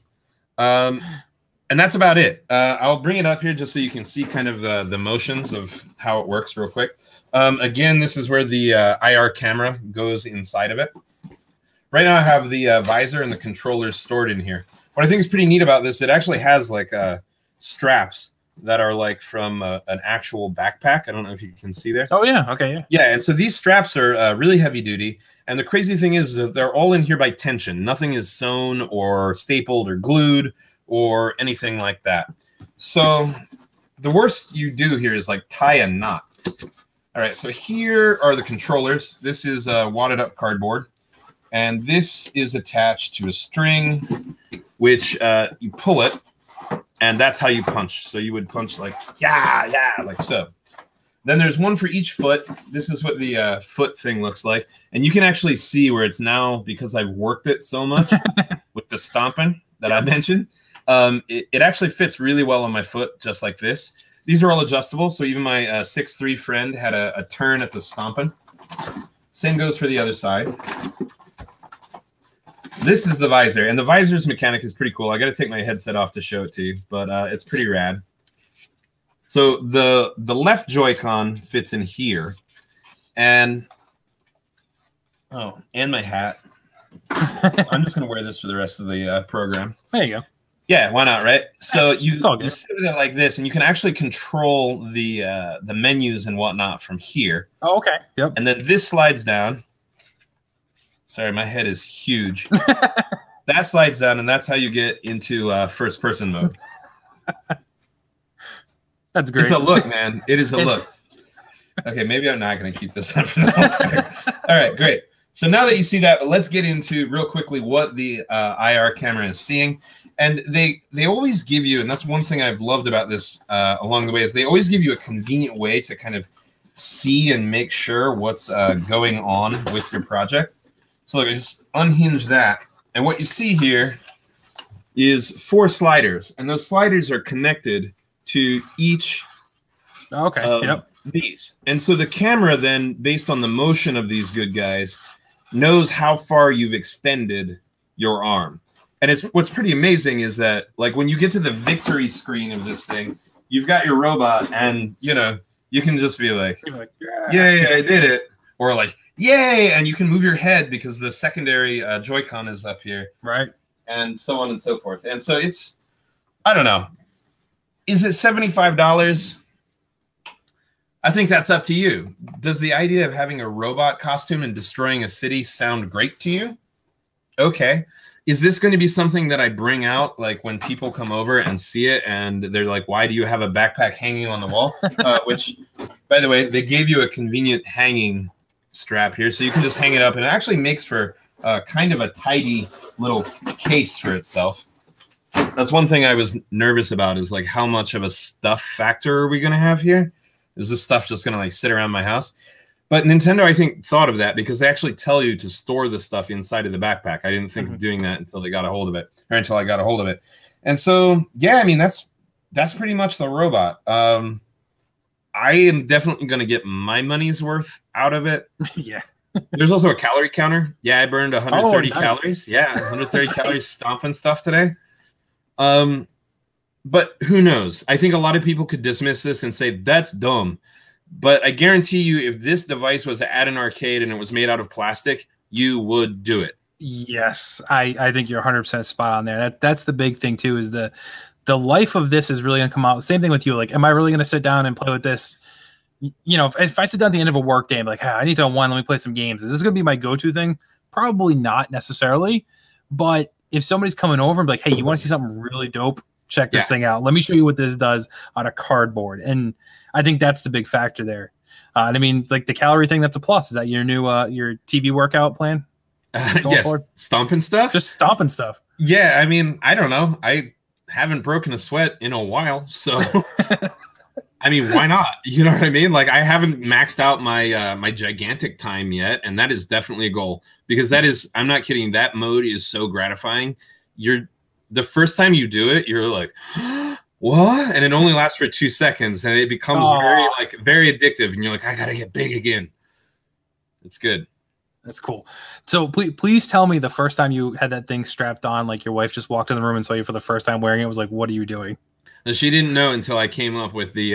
And that's about it. I'll bring it up here just so you can see kind of the motions of how it works real quick. Again, this is where the IR camera goes inside of it. Right now I have the visor and the controllers stored in here. What I think is pretty neat about this, it actually has like straps that are like from an actual backpack. I don't know if you can see there. Oh, yeah. Okay, yeah. Yeah, and so these straps are really heavy duty. And the crazy thing is that they're all in here by tension. Nothing is sewn or stapled or glued or anything like that. So the worst you do here is like tie a knot. All right, so here are the controllers. This is wadded up cardboard. And this is attached to a string, which you pull it, and that's how you punch. So you would punch like, yeah, like so. Then there's one for each foot. This is what the foot thing looks like. And you can actually see where it's now, because I've worked it so much with the stomping that I mentioned. It actually fits really well on my foot, just like this. These are all adjustable. So even my 6'3" friend had a turn at the stomping. Same goes for the other side. This is the visor, and the visor's mechanic is pretty cool. I got to take my headset off to show it to you, but it's pretty rad. So the left Joy-Con fits in here, and my hat. I'm just gonna wear this for the rest of the program. There you go. Yeah, why not, right? So you sit with it like this, and you can actually control the menus and whatnot from here. Oh, okay. Yep. And then this slides down. Sorry, my head is huge. That slides down, and that's how you get into first-person mode. That's great. It's a look, man. It is a look. Okay, maybe I'm not going to keep this on for the whole thing. All right, great. So now that you see that, let's get into real quickly what the IR camera is seeing. And they always give you, and that's one thing I've loved about this along the way, is they always give you a convenient way to kind of see and make sure what's going on with your project. So look, I just unhinge that. And what you see here is 4 sliders. And those sliders are connected to each of these. And so the camera then, based on the motion of these good guys, knows how far you've extended your arm. And it's what's pretty amazing is that, like, when you get to the victory screen of this thing, you've got your robot, and, you know, you can just be like, yeah, I did it. Or like, yay, and you can move your head because the secondary Joy-Con is up here. Right. And so on and so forth. And so it's, I don't know. Is it $75? I think that's up to you. Does the idea of having a robot costume and destroying a city sound great to you? Okay. Is this going to be something that I bring out, like, when people come over and see it and they're like, why do you have a backpack hanging on the wall? Which, by the way, they gave you a convenient hanging strap here, so you can just hang it up, and it actually makes for kind of a tidy little case for itself. That's one thing I was nervous about, is like, how much of a stuff factor are we going to have here? Is this stuff just going to like sit around my house? But Nintendo, I think, thought of that because they actually tell you to store the stuff inside of the backpack. I didn't think of doing that until they got a hold of it, or until I got a hold of it. And so, yeah, I mean, that's pretty much the robot. I am definitely going to get my money's worth out of it. Yeah. There's also a calorie counter. Yeah, I burned 130 nice. Calories. Yeah, 130 calories stomping stuff today. But who knows? I think a lot of people could dismiss this and say, that's dumb. But I guarantee you, if this device was at an arcade and it was made out of plastic, you would do it. Yes, I think you're 100% spot on there. That's the big thing, too, is the life of this is really going to come out. Same thing with you. Like, am I really going to sit down and play with this you know, if I sit down at the end of a work day and be like, I need to unwind, let me play some games. Is this going to be my go-to thing? Probably not necessarily. But if somebody's coming over and be like, hey, you want to see something really dope? Check this thing out. Let me show you what this does on a cardboard. And I think that's the big factor there. And I mean, like the calorie thing, that's a plus. Is that your new your TV workout plan? Yes, forward? Stomping stuff? Just stomping stuff. Yeah, I mean, I don't know. I haven't broken a sweat in a while, so I mean, why not? You know what I mean? Like, I haven't maxed out my my gigantic time yet, and that is definitely a goal, because that is, I'm not kidding, that mode is so gratifying. The first time you do it, you're like, what? And it only lasts for 2 seconds, and it becomes very addictive, and you're like, I gotta get big again. It's good. That's cool. So please tell me the first time you had that thing strapped on, like your wife just walked in the room and saw you for the first time wearing it, was like, what are you doing? And she didn't know until I came up with the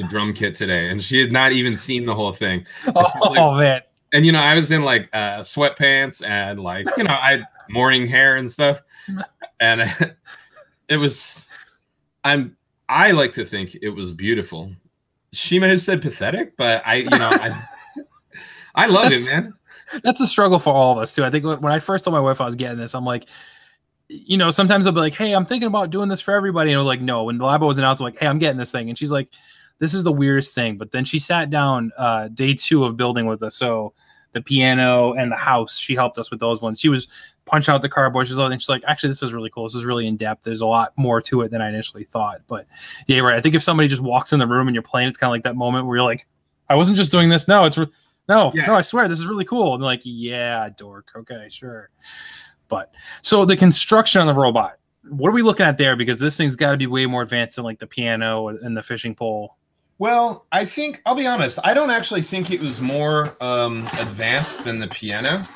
drum kit today, and she had not even seen the whole thing. Man. And you know, I was in like sweatpants and like, you know, I had morning hair and stuff, and it was, I like to think it was beautiful. She might have said pathetic, but I love it, man. That's a struggle for all of us too. I think when I first told my wife I was getting this, I'm like, you know, sometimes I'll be like, hey, I'm thinking about doing this for everybody. And I'm like, no. When the Labo was announced, I'm like, hey, I'm getting this thing. And she's like, this is the weirdest thing. But then she sat down day 2 of building with us. So the piano and the house, she helped us with those ones. She was punching out the cardboard. She's like, actually, this is really cool. This is really in depth. There's a lot more to it than I initially thought. But yeah, right. I think if somebody just walks in the room and you're playing, it's kind of like that moment where you're like, I wasn't just doing this. No, no, I swear, this is really cool. And they're like, yeah, dork. Okay, sure. But so the construction on the robot, what are we looking at there? Because this thing's got to be way more advanced than like the piano and the fishing pole. Well, I think, I'll be honest, I don't actually think it was more advanced than the piano.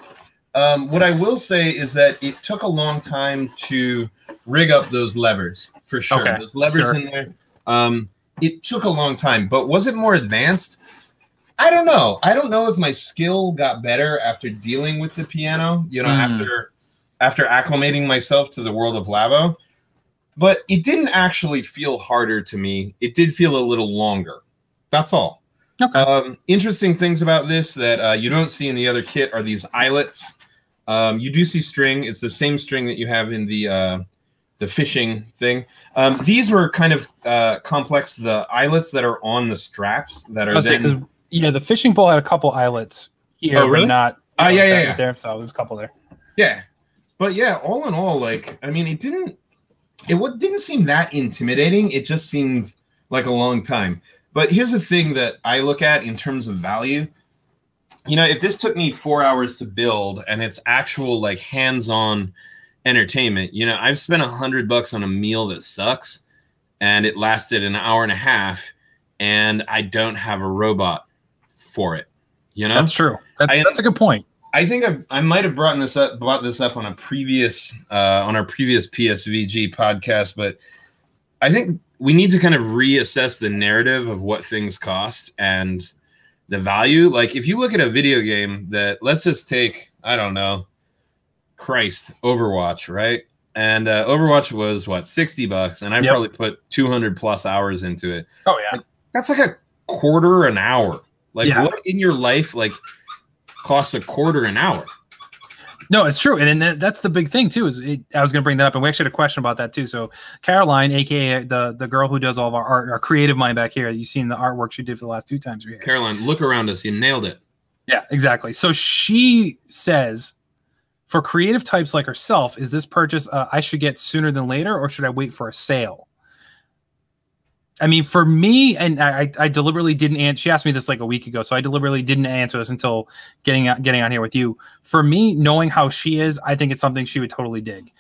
What I will say is that it took a long time to rig up those levers, for sure. Okay, those levers in there. It took a long time, but was it more advanced? I don't know. I don't know if my skill got better after dealing with the piano, you know, after acclimating myself to the world of Labo. But it didn't actually feel harder to me. It did feel a little longer. That's all. Okay. Interesting things about this that you don't see in the other kit are these eyelets. You do see string. It's the same string that you have in the fishing thing. These were kind of complex. The eyelets that are on the straps that are then... Yeah, the fishing pole had a couple eyelets here, really? But not. Yeah. There, so there's a couple there. Yeah, but yeah, all in all, like, I mean, it didn't seem that intimidating. It just seemed like a long time. But here's the thing that I look at in terms of value. You know, if this took me 4 hours to build and it's actual like hands-on entertainment, you know, I've spent $100 on a meal that sucks, and it lasted an hour and a half, and I don't have a robot for it. You know, that's true. That's a good point. I think I might have brought this up on a previous on our previous PSVG podcast, but I think we need to kind of reassess the narrative of what things cost and the value. Like, if you look at a video game that, let's just take, I don't know, Overwatch, right? And Overwatch was what, $60, and I probably put 200+ hours into it. Oh yeah, like, that's like a quarter an hour. Like, what in your life like costs a quarter an hour? No, it's true, and that's the big thing too. I was going to bring that up, and we actually had a question about that too. So Caroline, aka the girl who does all of our art, our creative mind back here, you've seen the artwork she did for the last 2 times we're here. Caroline, look around us. You nailed it. Yeah, exactly. So she says, for creative types like herself, is this purchase I should get sooner than later, or should I wait for a sale? I mean, for me, and I deliberately didn't answer. She asked me this like a week ago, so I deliberately didn't answer this until getting on here with you. For me, knowing how she is, I think it's something she would totally dig.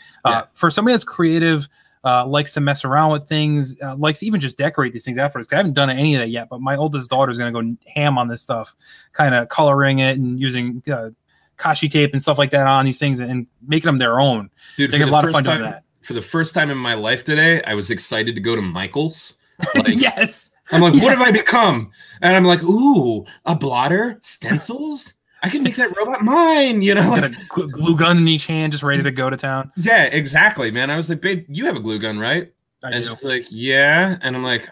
For somebody that's creative, likes to mess around with things, likes to even just decorate these things afterwards. I haven't done any of that yet, but my oldest daughter is going to go ham on this stuff, kind of coloring it and using Kashi tape and stuff like that on these things and making them their own. Dude, they get a lot of fun doing that. For the first time in my life today, I was excited to go to Michael's. Like, yes. I'm like, what have I become? And I'm like, ooh, a blotter, stencils. I can make that robot mine, you know? Like, got a glue gun in each hand, just ready to go to town. Yeah, exactly, man. I was like, babe, you have a glue gun, right? And she's like, yeah. And I'm like,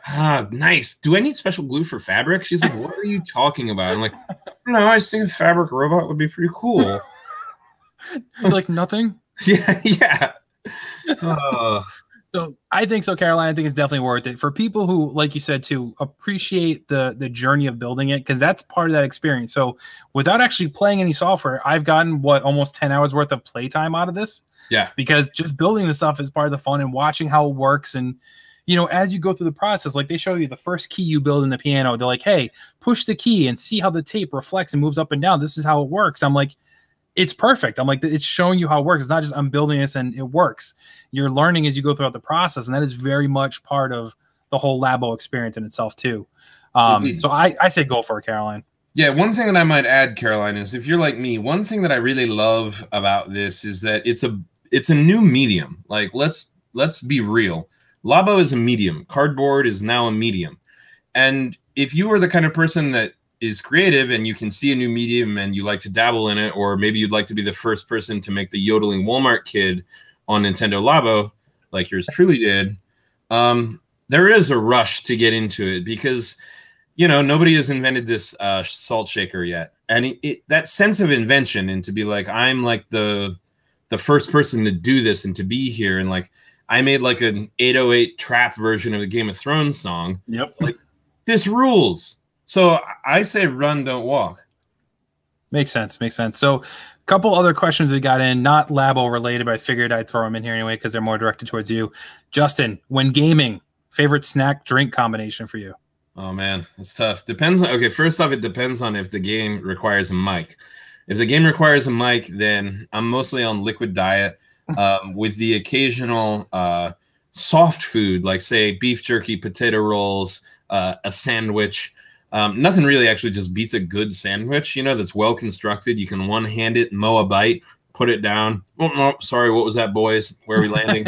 nice. Do I need special glue for fabric? She's like, what are you talking about? I'm like, no, I just think a fabric robot would be pretty cool. Like, nothing? Yeah. So I think so, Caroline. I think it's definitely worth it for people who, like you said, to appreciate the journey of building it, because that's part of that experience. So without actually playing any software, I've gotten almost 10 hours worth of playtime out of this. Yeah. Because just building the stuff is part of the fun, and watching how it works. And, you know, as you go through the process, like they show you the first key you build in the piano, they're like, hey, push the key and see how the tape reflects and moves up and down. This is how it works. I'm like, it's perfect. I'm like, it's showing you how it works. It's not just I'm building this and it works. You're learning as you go throughout the process. And that is very much part of the whole Labo experience in itself too. So I say go for it, Caroline. Yeah, one thing that I might add, Caroline, is if you're like me, one thing that I really love about this is that it's a new medium. Like, let's be real. Labo is a medium. Cardboard is now a medium. And if you are the kind of person that is creative and you can see a new medium and you like to dabble in it, or maybe you'd like to be the first person to make the yodeling Walmart kid on Nintendo Labo, like yours truly did, there is a rush to get into it because, you know, nobody has invented this salt shaker yet. And that sense of invention, and to be like, I'm like the first person to do this and to be here, and like I made like an 808 trap version of the Game of Thrones song. Yep. Like, this rules. So I say run, don't walk. Makes sense. Makes sense. So a couple other questions we got in, not Labo related, but I figured I'd throw them in here anyway because they're more directed towards you. Justin, when gaming, favorite snack drink combination for you? Oh man, it's tough. Depends on, okay, first off, it depends on if the game requires a mic. If the game requires a mic, then I'm mostly on liquid diet with the occasional soft food, like say beef jerky, potato rolls, a sandwich. Nothing really actually just beats a good sandwich, you know, that's well constructed. You can one-hand it, mow a bite, put it down. Oh, no, sorry, what was that, boys? Where are we landing?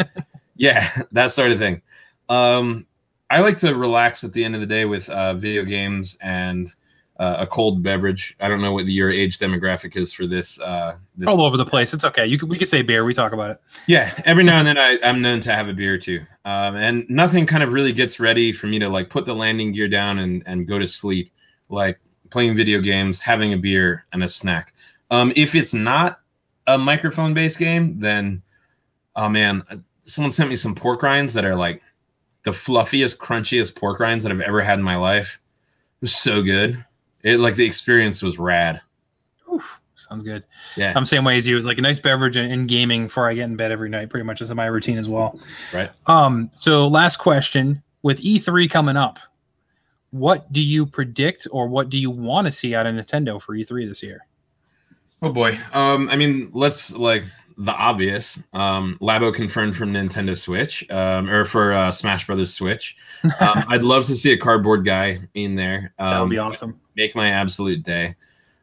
Yeah, that sort of thing. I like to relax at the end of the day with video games and a cold beverage. I don't know what your age demographic is for this. All over the place. It's okay. We could say beer. We talk about it. Yeah, every now and then I'm known to have a beer too. And nothing kind of really gets ready for me to like put the landing gear down and go to sleep, like playing video games, having a beer, and a snack. If it's not a microphone-based game, then, oh man, someone sent me some pork rinds that are like the fluffiest, crunchiest pork rinds that I've ever had in my life. It was so good. Like the experience was rad. Oof, sounds good. Yeah. I'm the same way as you. It's like a nice beverage in gaming before I get in bed every night. Pretty much is my routine as well. Right. So last question, with E3 coming up, what do you predict or what do you want to see out of Nintendo for E3 this year? Oh boy. I mean, let's like the obvious. Labo confirmed from Nintendo Switch, or for Smash Brothers Switch. I'd love to see a cardboard guy in there. That would be awesome. Make my absolute day.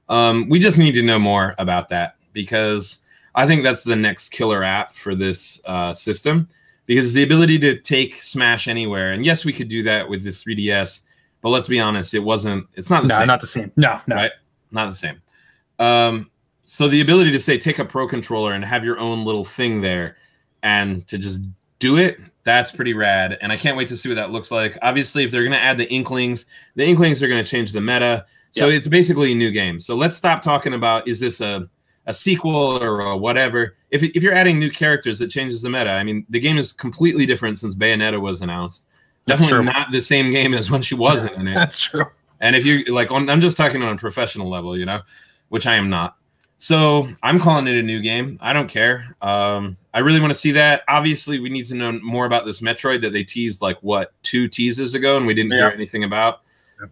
We just need to know more about that because I think that's the next killer app for this system, because the ability to take Smash anywhere, and yes, we could do that with the 3DS, but let's be honest, it's not the same. Not the same. No. Right? Not the same. So the ability to say, take a Pro Controller and have your own little thing there and to just do it, that's pretty rad. And I can't wait to see what that looks like. Obviously, if they're going to add the Inklings are going to change the meta. So It's basically a new game. So let's stop talking about, is this a sequel or a whatever. If you're adding new characters, it changes the meta. I mean, the game is completely different since Bayonetta was announced. Definitely not the same game as when she wasn't in it. That's true. And if you like, I'm just talking on a professional level, you know, which I am not. So I'm calling it a new game. I don't care. I really want to see that. Obviously, we need to know more about this Metroid that they teased like, what, 2 teases ago, and we didn't hear anything about.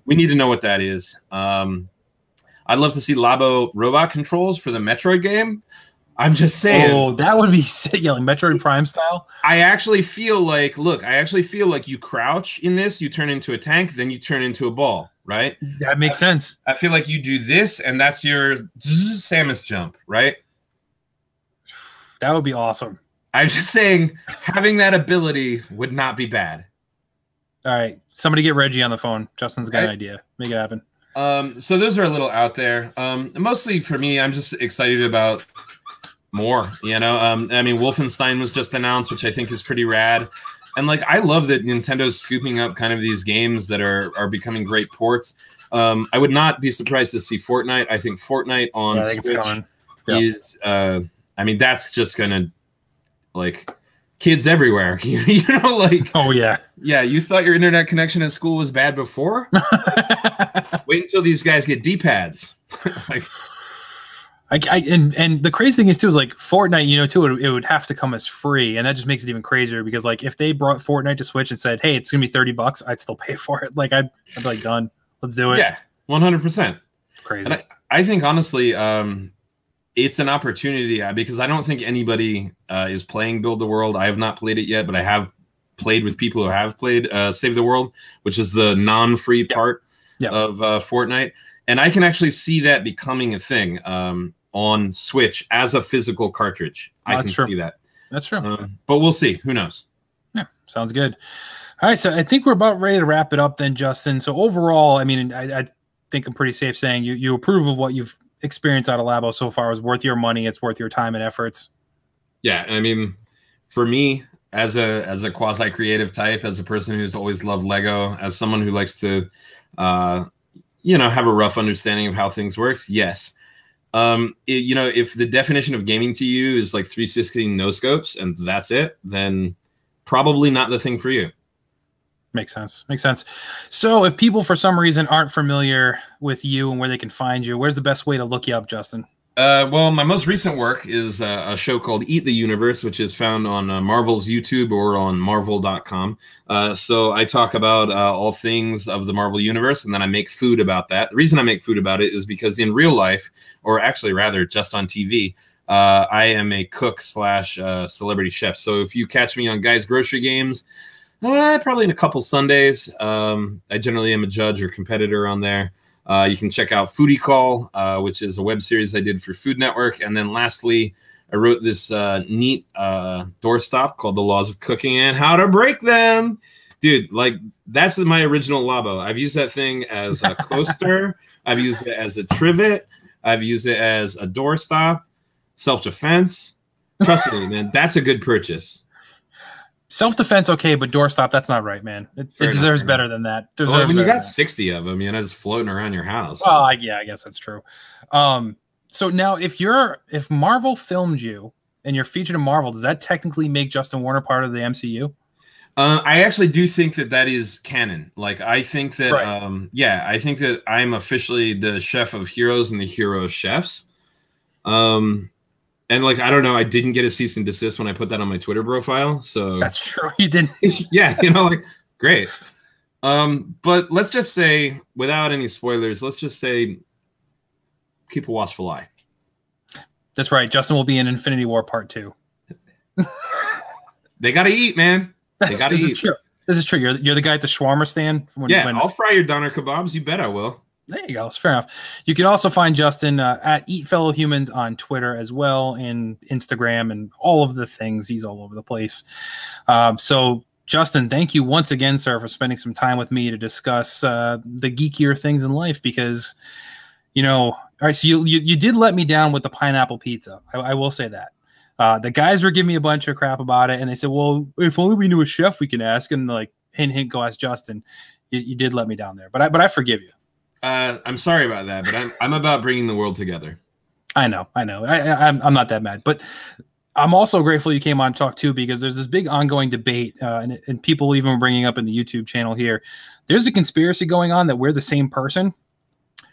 We need to know what that is. I'd love to see Labo robot controls for the Metroid game. I'm just saying. Oh, that would be sick. Yeah, like Metroid Prime style. I actually feel like, you crouch in this, you turn into a tank, then you turn into a ball, right? That makes sense. I feel like you do this, and that's your Samus jump, right? That would be awesome. I'm just saying, having that ability would not be bad. All right. Somebody get Reggie on the phone. Justin's got an idea. Make it happen. So those are a little out there. Mostly for me, I'm just excited about more, you know. I mean, Wolfenstein was just announced, which I think is pretty rad. And like, I love that Nintendo's scooping up kind of these games that are becoming great ports. I would not be surprised to see Fortnite. I think Fortnite on Switch is, I mean, that's just gonna, like, kids everywhere. You know, like, oh yeah, you thought your internet connection at school was bad before? Wait until these guys get D-pads. Like, and the crazy thing is too is like Fortnite, you know, too, it would have to come as free, and that just makes it even crazier because like if they brought Fortnite to Switch and said, hey, it's gonna be $30, I'd still pay for it. Like I'd be like, done, let's do it. Yeah, 100%. Crazy. And I think honestly, it's an opportunity because I don't think anybody is playing Build the World. I have not played it yet, but I have played with people who have played Save the World, which is the non-free part of Fortnite. And I can actually see that becoming a thing on Switch as a physical cartridge. I can see that. That's true. But we'll see. Who knows? Yeah, sounds good. All right, so I think we're about ready to wrap it up then, Justin. So overall, I mean, I think I'm pretty safe saying you approve of what you've experienced out of Labo so far. It was worth your money. It's worth your time and efforts. Yeah, I mean, for me, as a quasi-creative type, as a person who's always loved Lego, as someone who likes to, you know, have a rough understanding of how things works, yes. You know, if the definition of gaming to you is like 360 no scopes and that's it, then probably not the thing for you. Makes sense. Makes sense. So if people for some reason aren't familiar with you and where they can find you, where's the best way to look you up, Justin? Well, my most recent work is a show called Eat the Universe, which is found on Marvel's YouTube or on marvel.com. So I talk about all things of the Marvel Universe, and then I make food about that. The reason I make food about it is because in real life, or actually rather just on TV, I am a cook / celebrity chef. So if you catch me on Guys Grocery Games, probably in a couple Sundays, I generally am a judge or competitor on there. You can check out Foodie Call, which is a web series I did for Food Network. And then lastly, I wrote this neat doorstop called The Laws of Cooking and How to Break Them. Dude, like, that's my original Labo. I've used that thing as a coaster. I've used it as a trivet. I've used it as a doorstop, self-defense. Trust me, man, that's a good purchase. Self-defense, okay, but doorstop, that's not right, man. It deserves better than that. Well, I mean, you got 60 of them, you know, just floating around your house. Well, yeah, I guess that's true. So now, if Marvel filmed you and you're featured in Marvel, does that technically make Justin Warner part of the MCU? I actually do think that is canon. Like, I think that, I think that I'm officially the chef of heroes and the hero of chefs. And like, I don't know, I didn't get a cease and desist when I put that on my Twitter profile. So that's true. You didn't. Yeah, you know, like, great. But let's just say, without any spoilers, let's just say, keep a watchful eye. That's right. Justin will be in Infinity War Part 2. They gotta eat, man. They gotta eat. This is true. This is true. You're the guy at the shawarma stand. I'll fry your doner kebabs. You bet I will. There you go. It's fair enough. You can also find Justin at Eat Fellow Humans on Twitter as well, and Instagram, and all of the things. He's all over the place. So, Justin, thank you once again, sir, for spending some time with me to discuss the geekier things in life. Because, you know, all right, so you did let me down with the pineapple pizza. I will say that. The guys were giving me a bunch of crap about it, and they said, "Well, if only we knew a chef we can ask." And like, hint, hint, go ask Justin. You did let me down there, but I forgive you. I'm sorry about that, but I'm about bringing the world together. I know. I'm not that mad, but I'm also grateful you came on to talk too, because there's this big ongoing debate, and people even bringing up in the YouTube channel here. There's a conspiracy going on that we're the same person.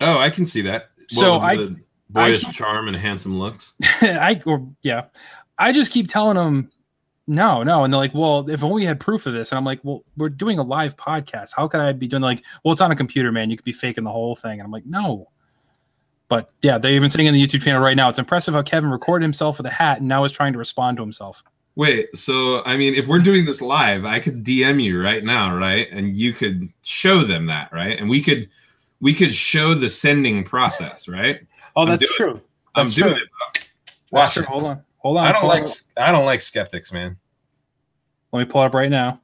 Oh, I can see that. So the boyish charm and handsome looks. I just keep telling them no, and they're like, well, if only we had proof of this. And I'm like, well, we're doing a live podcast. How could I be doing like, well, it's on a computer, man. You could be faking the whole thing. And I'm like, no. But yeah, they're even saying in the YouTube channel right now, it's impressive how Kevin recorded himself with a hat and now is trying to respond to himself. Wait, so I mean, if we're doing this live, I could DM you right now, right? And you could show them that, right? And we could show the sending process, right? Oh, that's true. I'm doing it. Watch it. Hold on. I don't like skeptics, man. Let me pull it up right now.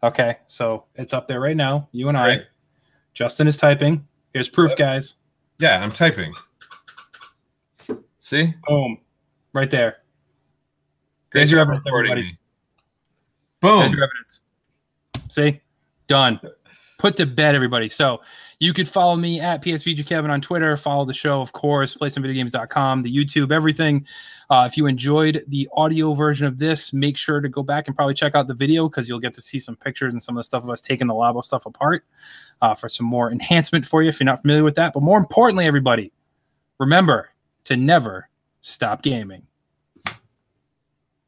Okay, so it's up there right now. You and I. Right. Justin is typing. Here's proof, guys. Yeah, I'm typing. See? Boom. Right there. There's your evidence, recording everybody. me. Boom. There's your evidence. See? Done. Put to bed, everybody. So you could follow me at PSVG Kevin on Twitter. Follow the show, of course, playsomevideogames.com, the YouTube, everything. If you enjoyed the audio version of this, make sure to go back and probably check out the video because you'll get to see some pictures and some of the stuff of us taking the Labo stuff apart for some more enhancement for you if you're not familiar with that. But more importantly, everybody, remember to never stop gaming.